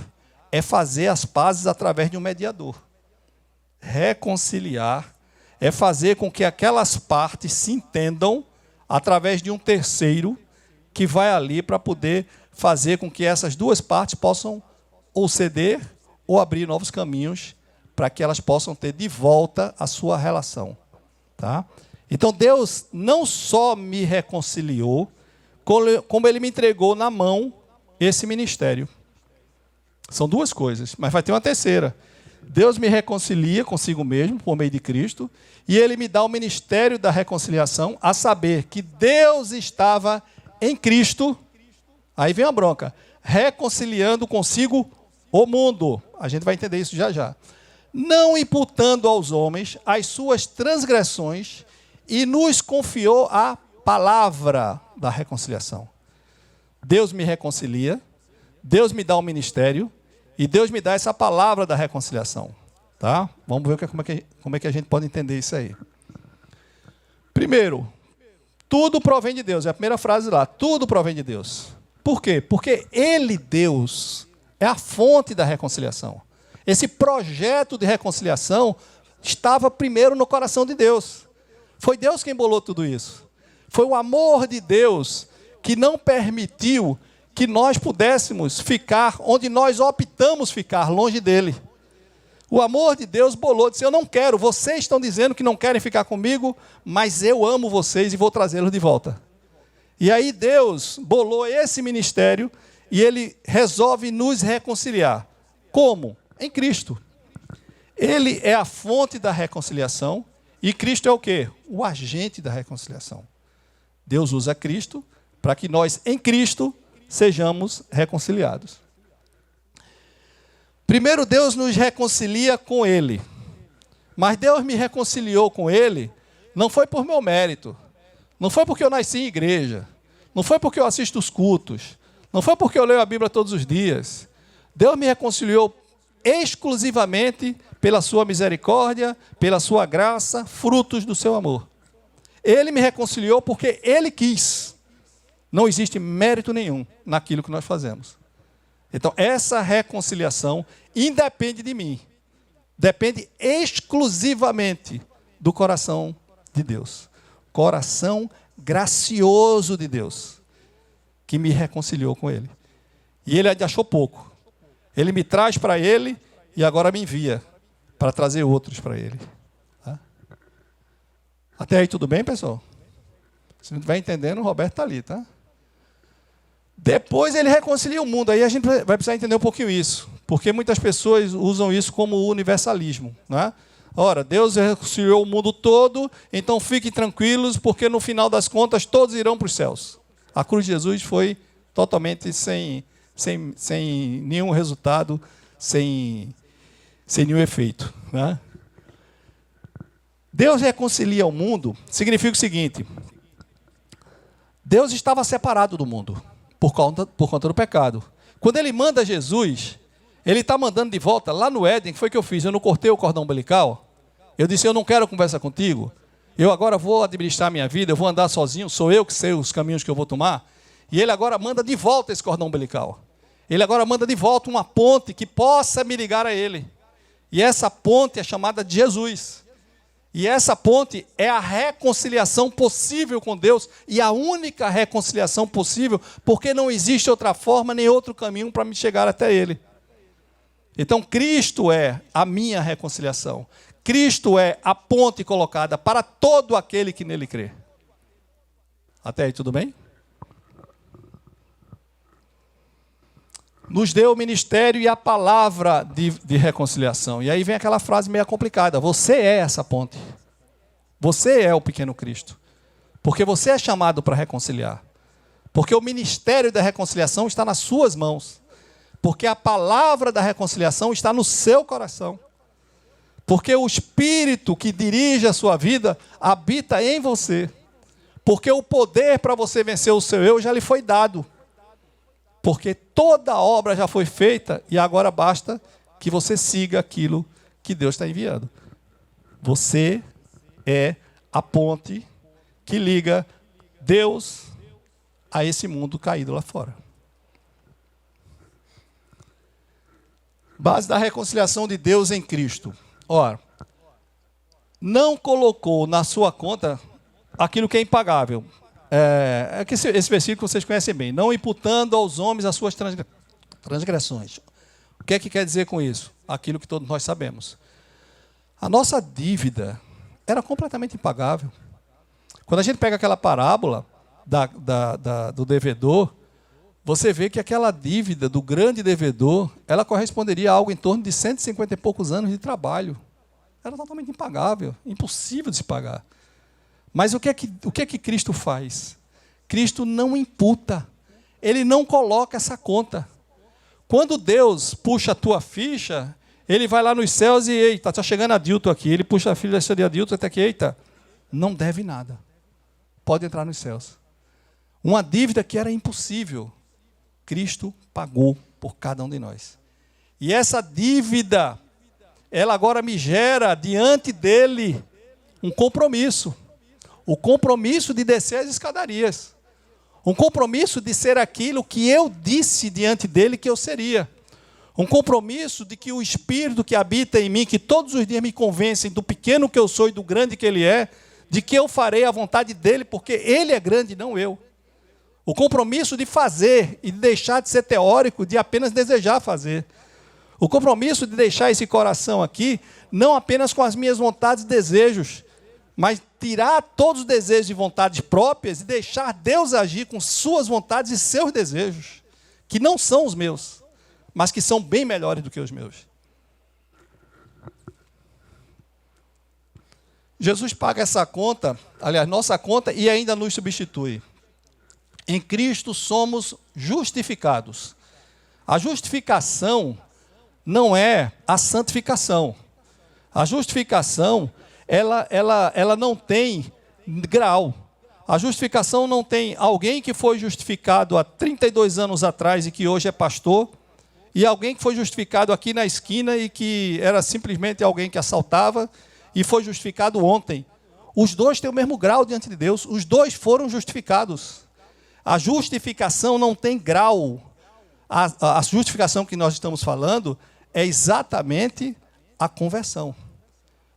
é fazer as pazes através de um mediador. Reconciliar é fazer com que aquelas partes se entendam através de um terceiro que vai ali para poder fazer com que essas duas partes possam ou ceder ou abrir novos caminhos para que elas possam ter de volta a sua relação. Tá? Então Deus não só me reconciliou, como Ele me entregou na mão esse ministério. São duas coisas, mas vai ter uma terceira. Deus me reconcilia consigo mesmo, por meio de Cristo, e Ele me dá o ministério da reconciliação, a saber que Deus estava em Cristo, aí vem a bronca, reconciliando consigo o mundo. A gente vai entender isso já já. Não imputando aos homens as suas transgressões, e nos confiou a palavra da reconciliação. Deus me reconcilia, Deus me dá um ministério, e Deus me dá essa palavra da reconciliação. Tá? Vamos ver como é que a gente pode entender isso aí. Primeiro, tudo provém de Deus. É a primeira frase lá. Tudo provém de Deus. Por quê? Porque Ele, Deus, é a fonte da reconciliação. Esse projeto de reconciliação estava primeiro no coração de Deus. Foi Deus quem bolou tudo isso. Foi o amor de Deus que não permitiu que nós pudéssemos ficar onde nós optamos ficar, longe dele. O amor de Deus bolou, disse, eu não quero, vocês estão dizendo que não querem ficar comigo, mas eu amo vocês e vou trazê-los de volta. E aí Deus bolou esse ministério e Ele resolve nos reconciliar. Como? Em Cristo. Ele é a fonte da reconciliação e Cristo é o quê? O agente da reconciliação. Deus usa Cristo para que nós, em Cristo, sejamos reconciliados. Primeiro, Deus nos reconcilia com Ele. Mas Deus me reconciliou com Ele, não foi por meu mérito. Não foi porque eu nasci em igreja. Não foi porque eu assisto os cultos. Não foi porque eu leio a Bíblia todos os dias. Deus me reconciliou exclusivamente pela sua misericórdia, pela sua graça, frutos do seu amor. Ele me reconciliou porque Ele quis. Não existe mérito nenhum naquilo que nós fazemos. Então, essa reconciliação independe de mim. Depende exclusivamente do coração de Deus. Coração gracioso de Deus, que me reconciliou com Ele. E Ele achou pouco. Ele me traz para Ele e agora me envia para trazer outros para Ele. Tá? Até aí tudo bem, pessoal? Se não estiver entendendo, o Roberto está ali, tá? Depois Ele reconcilia o mundo. Aí a gente vai precisar entender um pouquinho isso. Porque muitas pessoas usam isso como universalismo. Né? Ora, Deus reconciliou o mundo todo, então fiquem tranquilos, porque no final das contas todos irão para os céus. A cruz de Jesus foi totalmente sem nenhum resultado, sem nenhum efeito. Né? Deus reconcilia o mundo significa o seguinte: Deus estava separado do mundo por conta do pecado. Quando Ele manda Jesus, Ele está mandando de volta. Lá no Éden, que foi que eu fiz? Eu não cortei o cordão umbilical. Eu disse, eu não quero conversa contigo. Eu agora vou administrar a minha vida, eu vou andar sozinho, sou eu que sei os caminhos que eu vou tomar. E Ele agora manda de volta esse cordão umbilical. Ele agora manda de volta uma ponte que possa me ligar a Ele. E essa ponte é chamada de Jesus. E essa ponte é a reconciliação possível com Deus e a única reconciliação possível, porque não existe outra forma nem outro caminho para me chegar até Ele. Então, Cristo é a minha reconciliação. Cristo é a ponte colocada para todo aquele que nele crê. Até aí, tudo bem? Nos deu o ministério e a palavra de reconciliação. E aí vem aquela frase meio complicada. Você é essa ponte. Você é o pequeno Cristo. Porque você é chamado para reconciliar. Porque o ministério da reconciliação está nas suas mãos. Porque a palavra da reconciliação está no seu coração. Porque o Espírito que dirige a sua vida habita em você. Porque o poder para você vencer o seu eu já lhe foi dado. Porque toda a obra já foi feita e agora basta que você siga aquilo que Deus está enviando. Você é a ponte que liga Deus a esse mundo caído lá fora. Base da reconciliação de Deus em Cristo. Ora, não colocou na sua conta aquilo que é impagável. É que esse versículo vocês conhecem bem. Não imputando aos homens as suas transgressões. O que é que quer dizer com isso? Aquilo que todos nós sabemos. A nossa dívida era completamente impagável. Quando a gente pega aquela parábola do devedor, você vê que aquela dívida do grande devedor, ela corresponderia a algo em torno de 150 e poucos anos de trabalho. Era totalmente impagável, impossível de se pagar. Mas o que é que Cristo faz? Cristo não imputa. Ele não coloca essa conta. Quando Deus puxa a tua ficha, Ele vai lá nos céus e, eita, está chegando Adilto aqui. Ele puxa a ficha de Adilto até que, eita, não deve nada. Pode entrar nos céus. Uma dívida que era impossível, Cristo pagou por cada um de nós. E essa dívida, ela agora me gera diante dEle um compromisso. O compromisso de descer as escadarias. Um compromisso de ser aquilo que eu disse diante dele que eu seria. Um compromisso de que o Espírito que habita em mim, que todos os dias me convencem do pequeno que eu sou e do grande que ele é, de que eu farei a vontade dele, porque ele é grande, não eu. O compromisso de fazer e de deixar de ser teórico, de apenas desejar fazer. O compromisso de deixar esse coração aqui, não apenas com as minhas vontades e desejos, mas tirar todos os desejos e vontades próprias e deixar Deus agir com suas vontades e seus desejos, que não são os meus, mas que são bem melhores do que os meus. Jesus paga essa conta, aliás, nossa conta, e ainda nos substitui. Em Cristo somos justificados. A justificação não é a santificação. A justificação ela não tem grau. A justificação não tem alguém que foi justificado há 32 anos atrás e que hoje é pastor, e alguém que foi justificado aqui na esquina e que era simplesmente alguém que assaltava e foi justificado ontem. Os dois têm o mesmo grau diante de Deus. Os dois foram justificados. A justificação não tem grau. A justificação que nós estamos falando é exatamente a conversão.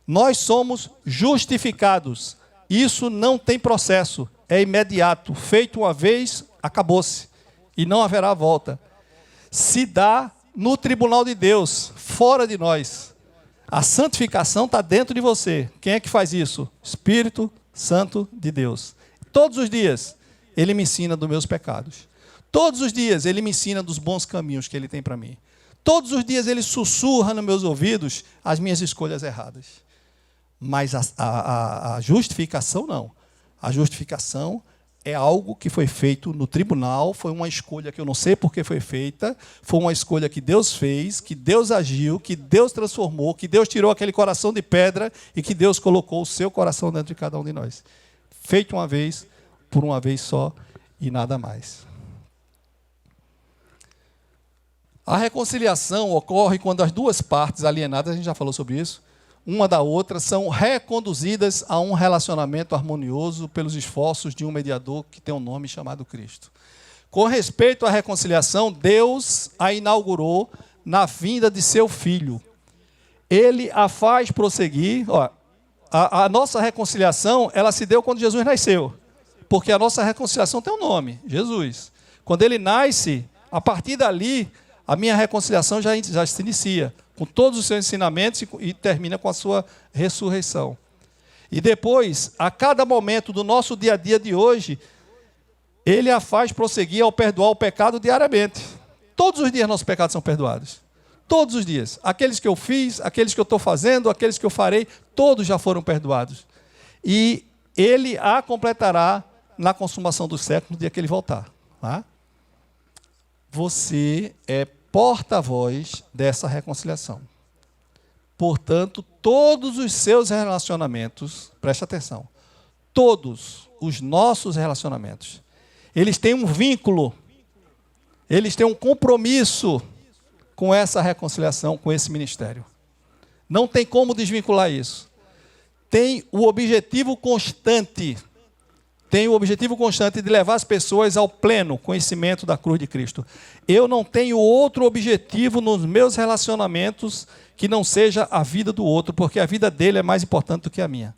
Nós somos justificados. Isso não tem processo, é imediato. Feito uma vez, acabou-se. E não haverá volta. Se dá no tribunal de Deus, fora de nós. A santificação está dentro de você. Quem é que faz isso? Espírito Santo de Deus. Todos os dias, Ele me ensina dos meus pecados. Todos os dias, Ele me ensina dos bons caminhos que Ele tem para mim. Todos os dias, Ele sussurra nos meus ouvidos as minhas escolhas erradas. Mas a justificação não. A justificação é algo que foi feito no tribunal, foi uma escolha que eu não sei por que foi feita, foi uma escolha que Deus fez, que Deus agiu, que Deus transformou, que Deus tirou aquele coração de pedra e que Deus colocou o seu coração dentro de cada um de nós. Feito uma vez, por uma vez só e nada mais. A reconciliação ocorre quando as duas partes alienadas, a gente já falou sobre isso, uma da outra, são reconduzidas a um relacionamento harmonioso pelos esforços de um mediador que tem um nome chamado Cristo. Com respeito à reconciliação, Deus a inaugurou na vinda de seu Filho. Ele a faz prosseguir. a nossa reconciliação, ela se deu quando Jesus nasceu. Porque a nossa reconciliação tem um nome, Jesus. Quando ele nasce, a partir dali, a minha reconciliação já se inicia, com todos os seus ensinamentos e termina com a sua ressurreição. E depois, a cada momento do nosso dia a dia de hoje, ele a faz prosseguir ao perdoar o pecado diariamente. Todos os dias nossos pecados são perdoados. Todos os dias. Aqueles que eu fiz, aqueles que eu estou fazendo, aqueles que eu farei, todos já foram perdoados. E ele a completará na consumação dos séculos, no dia que ele voltar. Tá? Você é porta-voz dessa reconciliação. Portanto, todos os seus relacionamentos, preste atenção, todos os nossos relacionamentos, eles têm um vínculo, eles têm um compromisso com essa reconciliação, com esse ministério. Não tem como desvincular isso. Tem o objetivo constante de levar as pessoas ao pleno conhecimento da cruz de Cristo. Eu não tenho outro objetivo nos meus relacionamentos que não seja a vida do outro, porque a vida dele é mais importante do que a minha.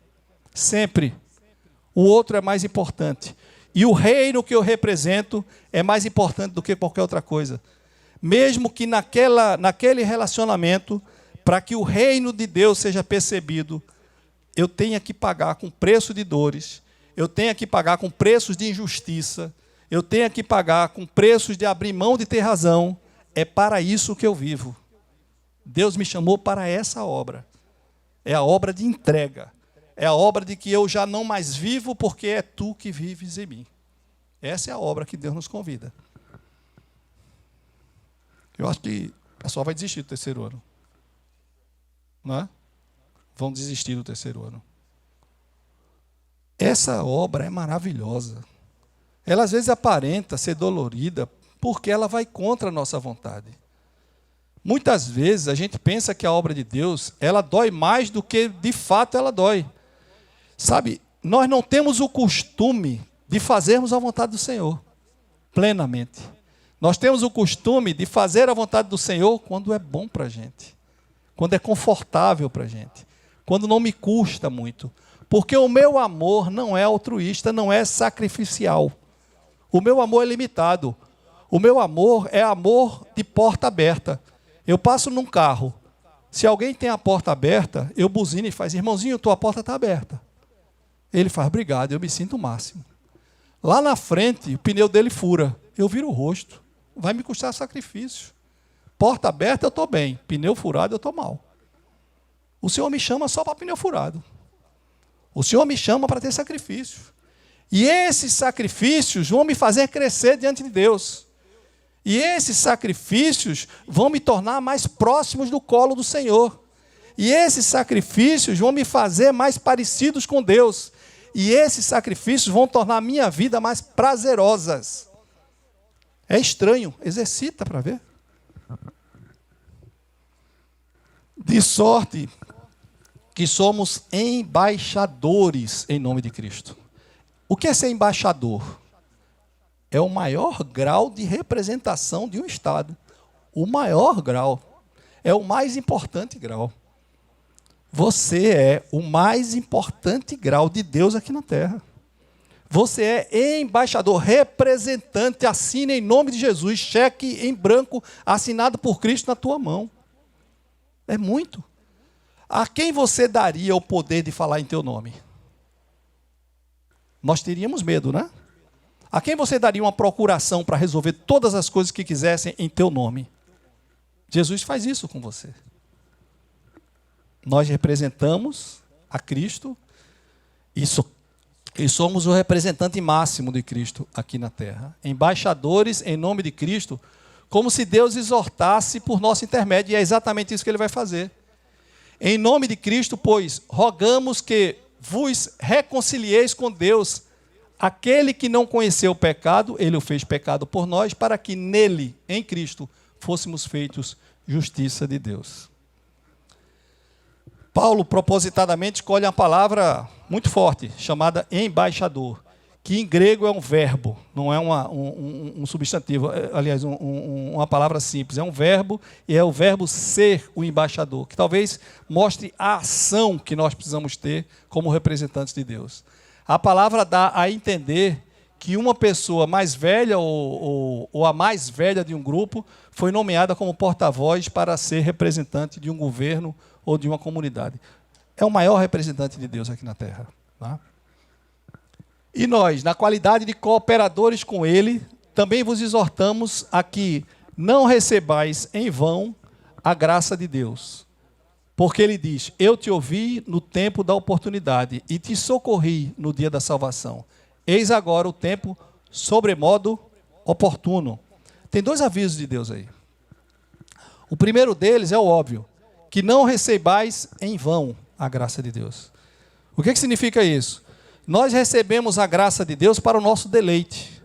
Sempre. O outro é mais importante. E o reino que eu represento é mais importante do que qualquer outra coisa. Mesmo que naquele relacionamento, para que o reino de Deus seja percebido, eu tenha que pagar com preço de dores, eu tenha que pagar com preços de injustiça, eu tenha que pagar com preços de abrir mão de ter razão. É para isso que eu vivo. Deus me chamou para essa obra. É a obra de entrega. É a obra de que eu já não mais vivo porque é tu que vives em mim. Essa é a obra que Deus nos convida. Eu acho que o pessoal vai desistir do terceiro ano. Não é? Vão desistir do terceiro ano. Essa obra é maravilhosa. Ela às vezes aparenta ser dolorida porque ela vai contra a nossa vontade. Muitas vezes a gente pensa que a obra de Deus, ela dói mais do que de fato ela dói. Sabe, nós não temos o costume de fazermos a vontade do Senhor plenamente. Nós temos o costume de fazer a vontade do Senhor quando é bom para a gente, quando é confortável para a gente, quando não me custa muito. Porque o meu amor não é altruísta, não é sacrificial. O meu amor é limitado. O meu amor é amor de porta aberta. Eu passo num carro. Se alguém tem a porta aberta, eu buzino e faz, irmãozinho, tua porta está aberta. Ele faz, obrigado, eu me sinto o máximo. Lá na frente, o pneu dele fura. Eu viro o rosto. Vai me custar sacrifício. Porta aberta, eu estou bem. Pneu furado, eu estou mal. O Senhor me chama só para pneu furado. O Senhor me chama para ter sacrifício. E esses sacrifícios vão me fazer crescer diante de Deus. E esses sacrifícios vão me tornar mais próximos do colo do Senhor. E esses sacrifícios vão me fazer mais parecidos com Deus. E esses sacrifícios vão tornar a minha vida mais prazerosas. É estranho, exercita para ver. De sorte que somos embaixadores em nome de Cristo. O que é ser embaixador? É o maior grau de representação de um Estado. O maior grau. É o mais importante grau. Você é o mais importante grau de Deus aqui na Terra. Você é embaixador, representante, assina em nome de Jesus, cheque em branco, assinado por Cristo na tua mão. É muito. A quem você daria o poder de falar em teu nome? Nós teríamos medo, né? A quem você daria uma procuração para resolver todas as coisas que quisessem em teu nome? Jesus faz isso com você. Nós representamos a Cristo e somos o representante máximo de Cristo aqui na terra. Embaixadores em nome de Cristo, como se Deus exortasse por nosso intermédio, e é exatamente isso que ele vai fazer. Em nome de Cristo, pois, rogamos que vos reconcilieis com Deus. Aquele que não conheceu o pecado, ele o fez pecado por nós, para que nele, em Cristo, fôssemos feitos justiça de Deus. Paulo, propositadamente, escolhe uma palavra muito forte, chamada embaixador, que em grego é um verbo, não é um substantivo, aliás, uma palavra simples. É um verbo, e é o verbo ser o embaixador, que talvez mostre a ação que nós precisamos ter como representantes de Deus. A palavra dá a entender que uma pessoa mais velha ou a mais velha de um grupo foi nomeada como porta-voz para ser representante de um governo ou de uma comunidade. É o maior representante de Deus aqui na Terra. Tá? E nós, na qualidade de cooperadores com Ele, também vos exortamos a que não recebais em vão a graça de Deus. Porque Ele diz, eu te ouvi no tempo da oportunidade e te socorri no dia da salvação. Eis agora o tempo sobremodo oportuno. Tem 2 avisos de Deus aí. O primeiro deles é o óbvio, que não recebais em vão a graça de Deus. O que significa isso? Nós recebemos a graça de Deus para o nosso deleite.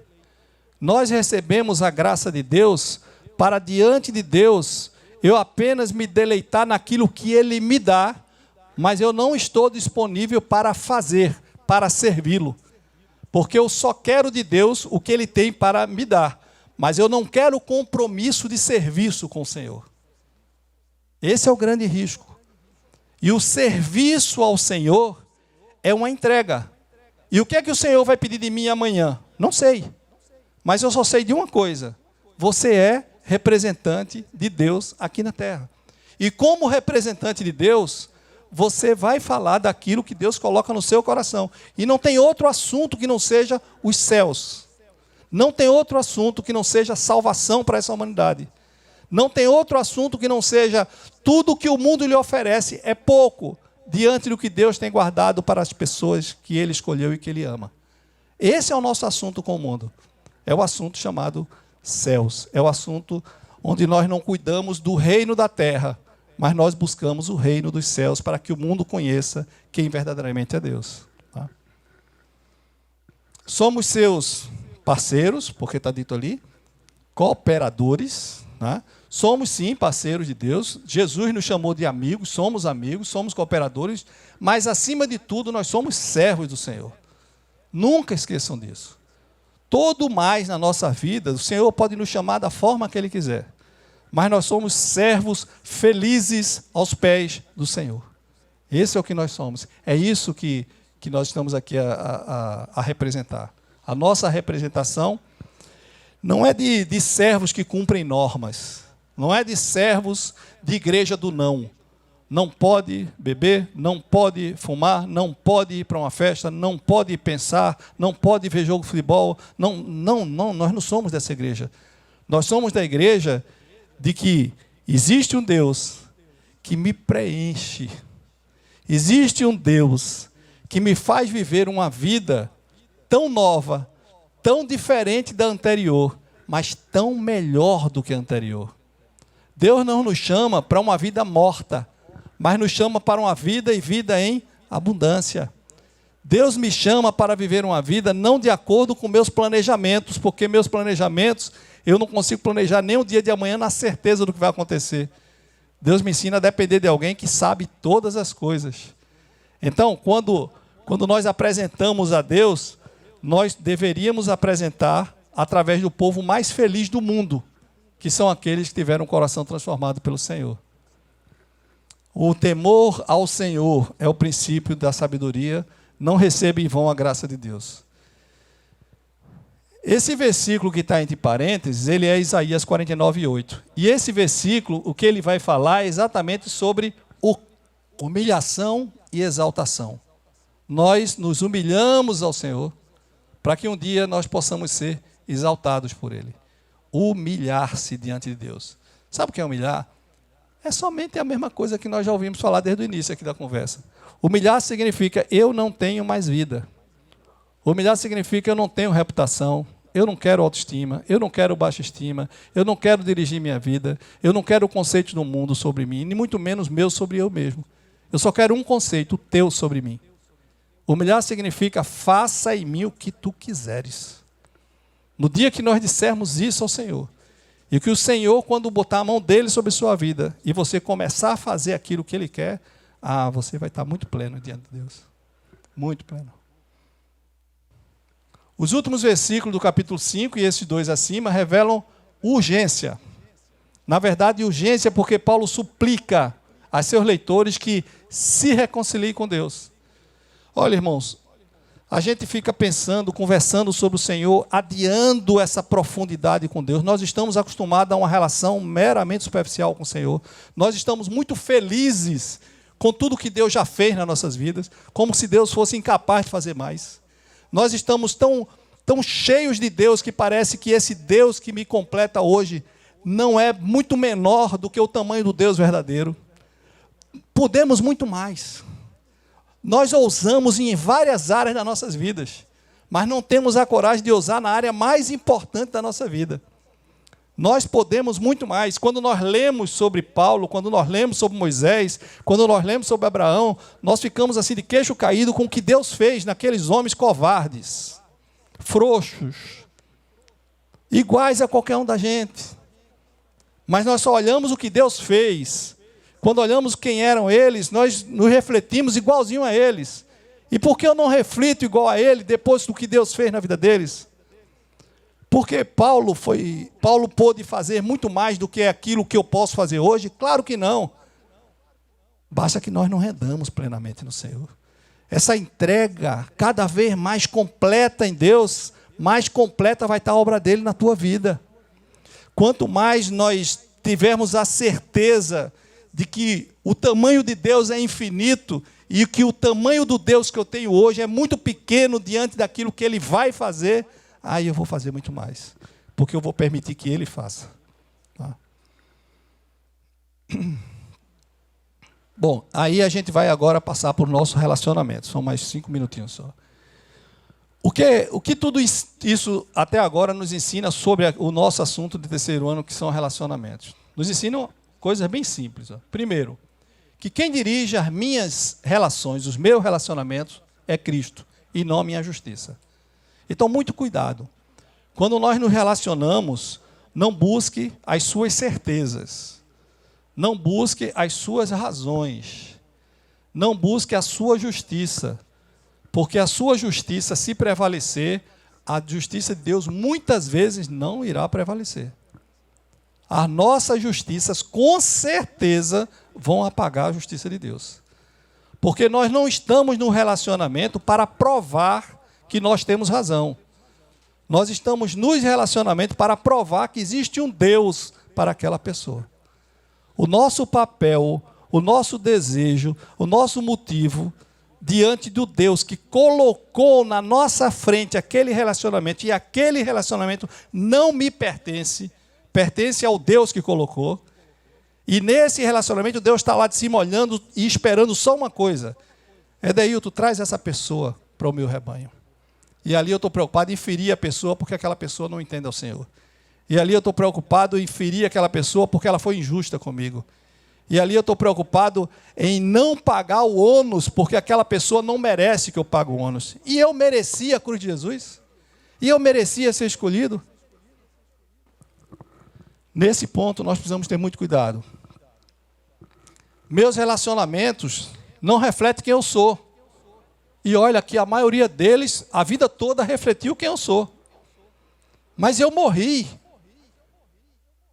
Nós recebemos a graça de Deus para, diante de Deus, eu apenas me deleitar naquilo que Ele me dá, mas eu não estou disponível para fazer, para servi-lo. Porque eu só quero de Deus o que Ele tem para me dar, mas eu não quero o compromisso de serviço com o Senhor. Esse é o grande risco. E o serviço ao Senhor é uma entrega. E o que é que o Senhor vai pedir de mim amanhã? Não sei. Mas eu só sei de uma coisa. Você é representante de Deus aqui na terra. E como representante de Deus, você vai falar daquilo que Deus coloca no seu coração. E não tem outro assunto que não seja os céus. Não tem outro assunto que não seja salvação para essa humanidade. Não tem outro assunto que não seja tudo que o mundo lhe oferece é pouco diante do que Deus tem guardado para as pessoas que Ele escolheu e que Ele ama. Esse é o nosso assunto com o mundo. É o assunto chamado céus. É o assunto onde nós não cuidamos do reino da terra, mas nós buscamos o reino dos céus para que o mundo conheça quem verdadeiramente é Deus. Tá? Somos seus parceiros, porque está dito ali, cooperadores. Tá? Somos sim parceiros de Deus. Jesus nos chamou de amigos, somos cooperadores, mas acima de tudo nós somos servos do Senhor. Nunca esqueçam disso. Todo mais na nossa vida, o Senhor pode nos chamar da forma que Ele quiser. Mas nós somos servos felizes aos pés do Senhor. Esse é o que nós somos. É isso que nós estamos aqui a representar. A nossa representação não é de servos que cumprem normas. Não é de servos de igreja do não. Não pode beber, não pode fumar, não pode ir para uma festa, não pode pensar, não pode ver jogo de futebol. Não, nós não somos dessa igreja. Nós somos da igreja de que existe um Deus que me preenche. Existe um Deus que me faz viver uma vida tão nova, tão diferente da anterior, mas tão melhor do que a anterior. Deus não nos chama para uma vida morta, mas nos chama para uma vida e vida em abundância. Deus me chama para viver uma vida não de acordo com meus planejamentos, porque meus planejamentos, eu não consigo planejar nem o dia de amanhã na certeza do que vai acontecer. Deus me ensina a depender de alguém que sabe todas as coisas. Então, quando nós apresentamos a Deus, nós deveríamos apresentar através do povo mais feliz do mundo, que são aqueles que tiveram o coração transformado pelo Senhor. O temor ao Senhor é o princípio da sabedoria. Não receba em vão a graça de Deus. Esse versículo que está entre parênteses, ele é Isaías 49:8. E esse versículo, o que ele vai falar é exatamente sobre humilhação e exaltação. Nós nos humilhamos ao Senhor para que um dia nós possamos ser exaltados por Ele. Humilhar-se diante de Deus. Sabe o que é humilhar? É somente a mesma coisa que nós já ouvimos falar desde o início aqui da conversa. Humilhar significa eu não tenho mais vida. Humilhar significa eu não tenho reputação, eu não quero autoestima, eu não quero baixa estima, eu não quero dirigir minha vida, eu não quero o conceito do mundo sobre mim, nem muito menos meu sobre eu mesmo. Eu só quero um conceito, o teu sobre mim. Humilhar significa faça em mim o que tu quiseres. No dia que nós dissermos isso ao Senhor, e que o Senhor, quando botar a mão dele sobre a sua vida, e você começar a fazer aquilo que ele quer, você vai estar muito pleno diante de Deus. Muito pleno. Os últimos versículos do capítulo 5 e esses dois acima revelam urgência. Na verdade, urgência porque Paulo suplica a seus leitores que se reconciliem com Deus. Olha, irmãos, a gente fica pensando, conversando sobre o Senhor, adiando essa profundidade com Deus. Nós estamos acostumados a uma relação meramente superficial com o Senhor. Nós estamos muito felizes com tudo que Deus já fez nas nossas vidas, como se Deus fosse incapaz de fazer mais. Nós estamos tão cheios de Deus que parece que esse Deus que me completa hoje não é muito menor do que o tamanho do Deus verdadeiro. Podemos muito mais. Nós ousamos em várias áreas das nossas vidas, mas não temos a coragem de ousar na área mais importante da nossa vida. Nós podemos muito mais. Quando nós lemos sobre Paulo, quando nós lemos sobre Moisés, quando nós lemos sobre Abraão, nós ficamos assim de queixo caído com o que Deus fez naqueles homens covardes, frouxos, iguais a qualquer um da gente. Mas nós só olhamos o que Deus fez. Quando olhamos quem eram eles, nós nos refletimos igualzinho a eles. E por que eu não reflito igual a ele depois do que Deus fez na vida deles? Porque Paulo pôde fazer muito mais do que aquilo que eu posso fazer hoje? Claro que não. Basta que nós não rendamos plenamente no Senhor. Essa entrega cada vez mais completa em Deus, mais completa vai estar a obra dele na tua vida. Quanto mais nós tivermos a certeza de que o tamanho de Deus é infinito e que o tamanho do Deus que eu tenho hoje é muito pequeno diante daquilo que Ele vai fazer, aí eu vou fazer muito mais, porque eu vou permitir que Ele faça. Tá? Bom, aí a gente vai agora passar por nosso relacionamento. São mais 5 minutinhos só. O que tudo isso até agora nos ensina sobre o nosso assunto de terceiro ano, que são relacionamentos? Nos ensinam coisas bem simples. Ó. Primeiro, que quem dirige as minhas relações, os meus relacionamentos, é Cristo, e não a minha justiça. Então, muito cuidado. Quando nós nos relacionamos, não busque as suas certezas. Não busque as suas razões. Não busque a sua justiça. Porque a sua justiça, se prevalecer, a justiça de Deus muitas vezes não irá prevalecer. As nossas justiças, com certeza, vão apagar a justiça de Deus. Porque nós não estamos no relacionamento para provar que nós temos razão. Nós estamos nos relacionamentos para provar que existe um Deus para aquela pessoa. O nosso papel, o nosso desejo, o nosso motivo diante do Deus que colocou na nossa frente aquele relacionamento, e aquele relacionamento não me pertence, pertence ao Deus que colocou, e nesse relacionamento Deus está lá de cima olhando e esperando só uma coisa: Edeilton, traz essa pessoa para o meu rebanho. E ali eu estou preocupado em ferir a pessoa porque aquela pessoa não entende ao Senhor. E ali eu estou preocupado em ferir aquela pessoa porque ela foi injusta comigo. E ali eu estou preocupado em não pagar o ônus porque aquela pessoa não merece que eu pague o ônus. E eu merecia a cruz de Jesus? E eu merecia ser escolhido? Nesse ponto nós precisamos ter muito cuidado. Meus relacionamentos não refletem quem eu sou. E olha que a maioria deles, a vida toda refletiu quem eu sou. Mas eu morri.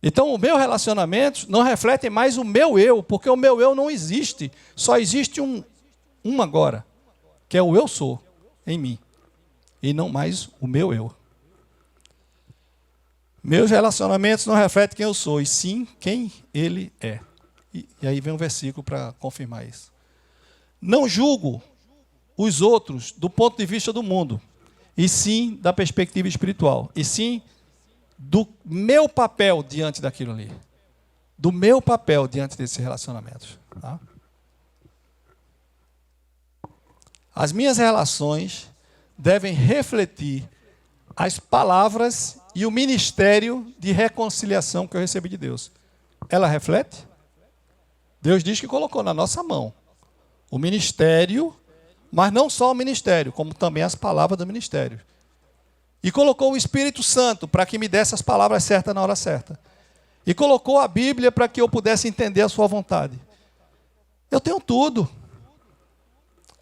Então, os meus relacionamentos não refletem mais o meu eu, porque o meu eu não existe. Só existe um agora, que é o eu sou, em mim. E não mais o meu eu. Meus relacionamentos não refletem quem eu sou, e sim quem ele é. E aí vem um versículo para confirmar isso. Não julgo os outros do ponto de vista do mundo, e sim da perspectiva espiritual, e sim do meu papel diante daquilo ali, do meu papel diante desses relacionamentos. Tá? As minhas relações devem refletir as palavras e o ministério de reconciliação que eu recebi de Deus. Ela reflete? Deus diz que colocou na nossa mão o ministério, mas não só o ministério, como também as palavras do ministério. E colocou o Espírito Santo para que me desse as palavras certas na hora certa. E colocou a Bíblia para que eu pudesse entender a sua vontade. Eu tenho tudo.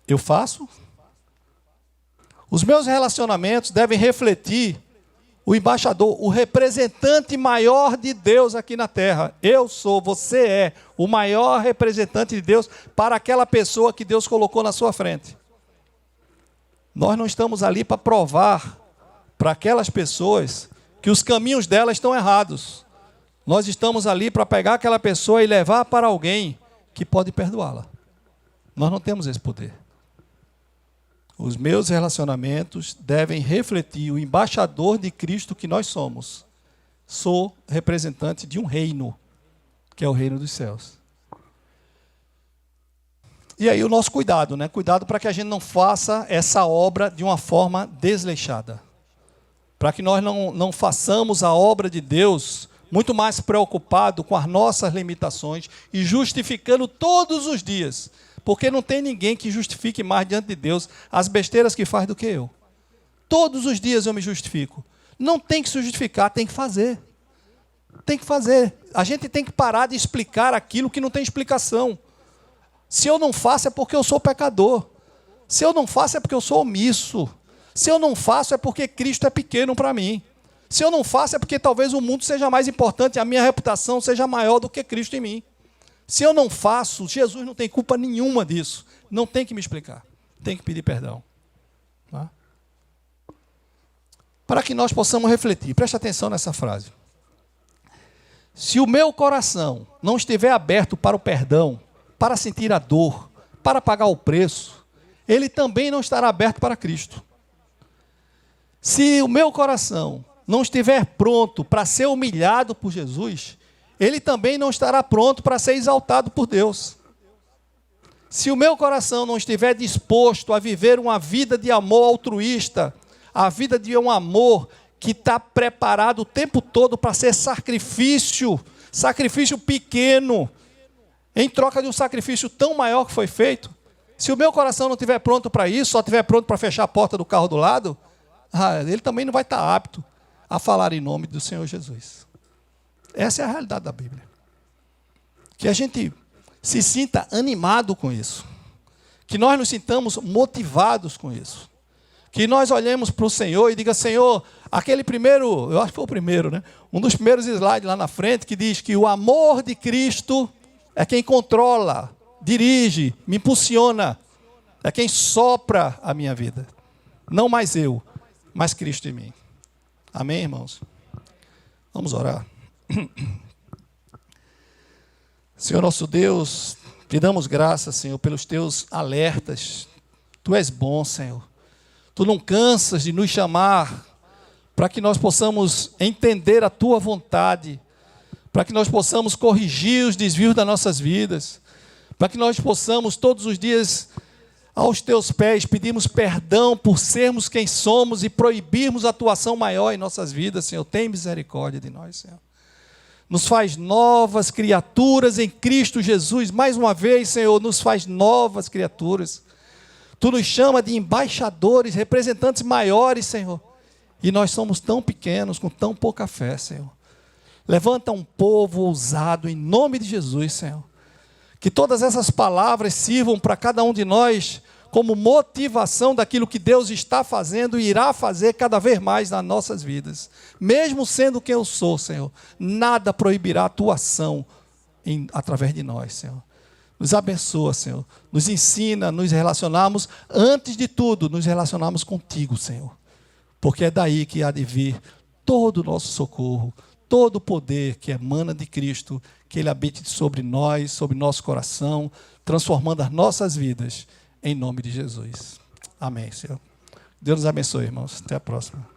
Eu faço. Os meus relacionamentos devem refletir o embaixador, o representante maior de Deus aqui na terra. Eu sou, você é o maior representante de Deus para aquela pessoa que Deus colocou na sua frente. Nós não estamos ali para provar para aquelas pessoas que os caminhos delas estão errados. Nós estamos ali para pegar aquela pessoa e levar para alguém que pode perdoá-la. Nós não temos esse poder. Os meus relacionamentos devem refletir o embaixador de Cristo que nós somos. Sou representante de um reino, que é o reino dos céus. E aí o nosso cuidado, né? Cuidado para que a gente não faça essa obra de uma forma desleixada. Para que nós não façamos a obra de Deus muito mais preocupado com as nossas limitações e justificando todos os dias. Porque não tem ninguém que justifique mais diante de Deus as besteiras que faz do que eu. Todos os dias eu me justifico. Não tem que se justificar, tem que fazer. Tem que fazer. A gente tem que parar de explicar aquilo que não tem explicação. Se eu não faço é porque eu sou pecador. Se eu não faço é porque eu sou omisso. Se eu não faço é porque Cristo é pequeno para mim. Se eu não faço é porque talvez o mundo seja mais importante, a minha reputação seja maior do que Cristo em mim. Se eu não faço, Jesus não tem culpa nenhuma disso. Não tem que me explicar. Tem que pedir perdão. Tá? Para que nós possamos refletir. Preste atenção nessa frase. Se o meu coração não estiver aberto para o perdão, para sentir a dor, para pagar o preço, ele também não estará aberto para Cristo. Se o meu coração não estiver pronto para ser humilhado por Jesus, ele também não estará pronto para ser exaltado por Deus. Se o meu coração não estiver disposto a viver uma vida de amor altruísta, a vida de um amor que está preparado o tempo todo para ser sacrifício pequeno, em troca de um sacrifício tão maior que foi feito, se o meu coração não estiver pronto para isso, só estiver pronto para fechar a porta do carro do lado, ele também não vai estar apto a falar em nome do Senhor Jesus. Essa é a realidade da Bíblia. Que a gente se sinta animado com isso. Que nós nos sintamos motivados com isso. Que nós olhemos para o Senhor e diga, Senhor, aquele primeiro, eu acho que foi o primeiro, né? Um dos primeiros slides lá na frente, que diz que o amor de Cristo é quem controla, dirige, me impulsiona, é quem sopra a minha vida. Não mais eu, mas Cristo em mim. Amém, irmãos? Vamos orar. Senhor nosso Deus, te damos graças, Senhor, pelos teus alertas. Tu és bom, Senhor. Tu não cansas de nos chamar para que nós possamos entender a tua vontade, para que nós possamos corrigir os desvios das nossas vidas, para que nós possamos todos os dias aos teus pés pedirmos perdão por sermos quem somos e proibirmos a atuação maior em nossas vidas, Senhor. Tem misericórdia de nós, Senhor. Nos faz novas criaturas em Cristo Jesus. Mais uma vez, Senhor, nos faz novas criaturas. Tu nos chama de embaixadores, representantes maiores, Senhor. E nós somos tão pequenos, com tão pouca fé, Senhor. Levanta um povo ousado em nome de Jesus, Senhor. Que todas essas palavras sirvam para cada um de nós como motivação daquilo que Deus está fazendo e irá fazer cada vez mais nas nossas vidas. Mesmo sendo quem eu sou, Senhor, nada proibirá a tua ação através de nós, Senhor. Nos abençoa, Senhor. Nos ensina a nos relacionarmos, antes de tudo, nos relacionarmos contigo, Senhor. Porque é daí que há de vir todo o nosso socorro, todo o poder que emana de Cristo, que Ele habite sobre nós, sobre nosso coração, transformando as nossas vidas, em nome de Jesus. Amém, Senhor. Deus nos abençoe, irmãos. Até a próxima.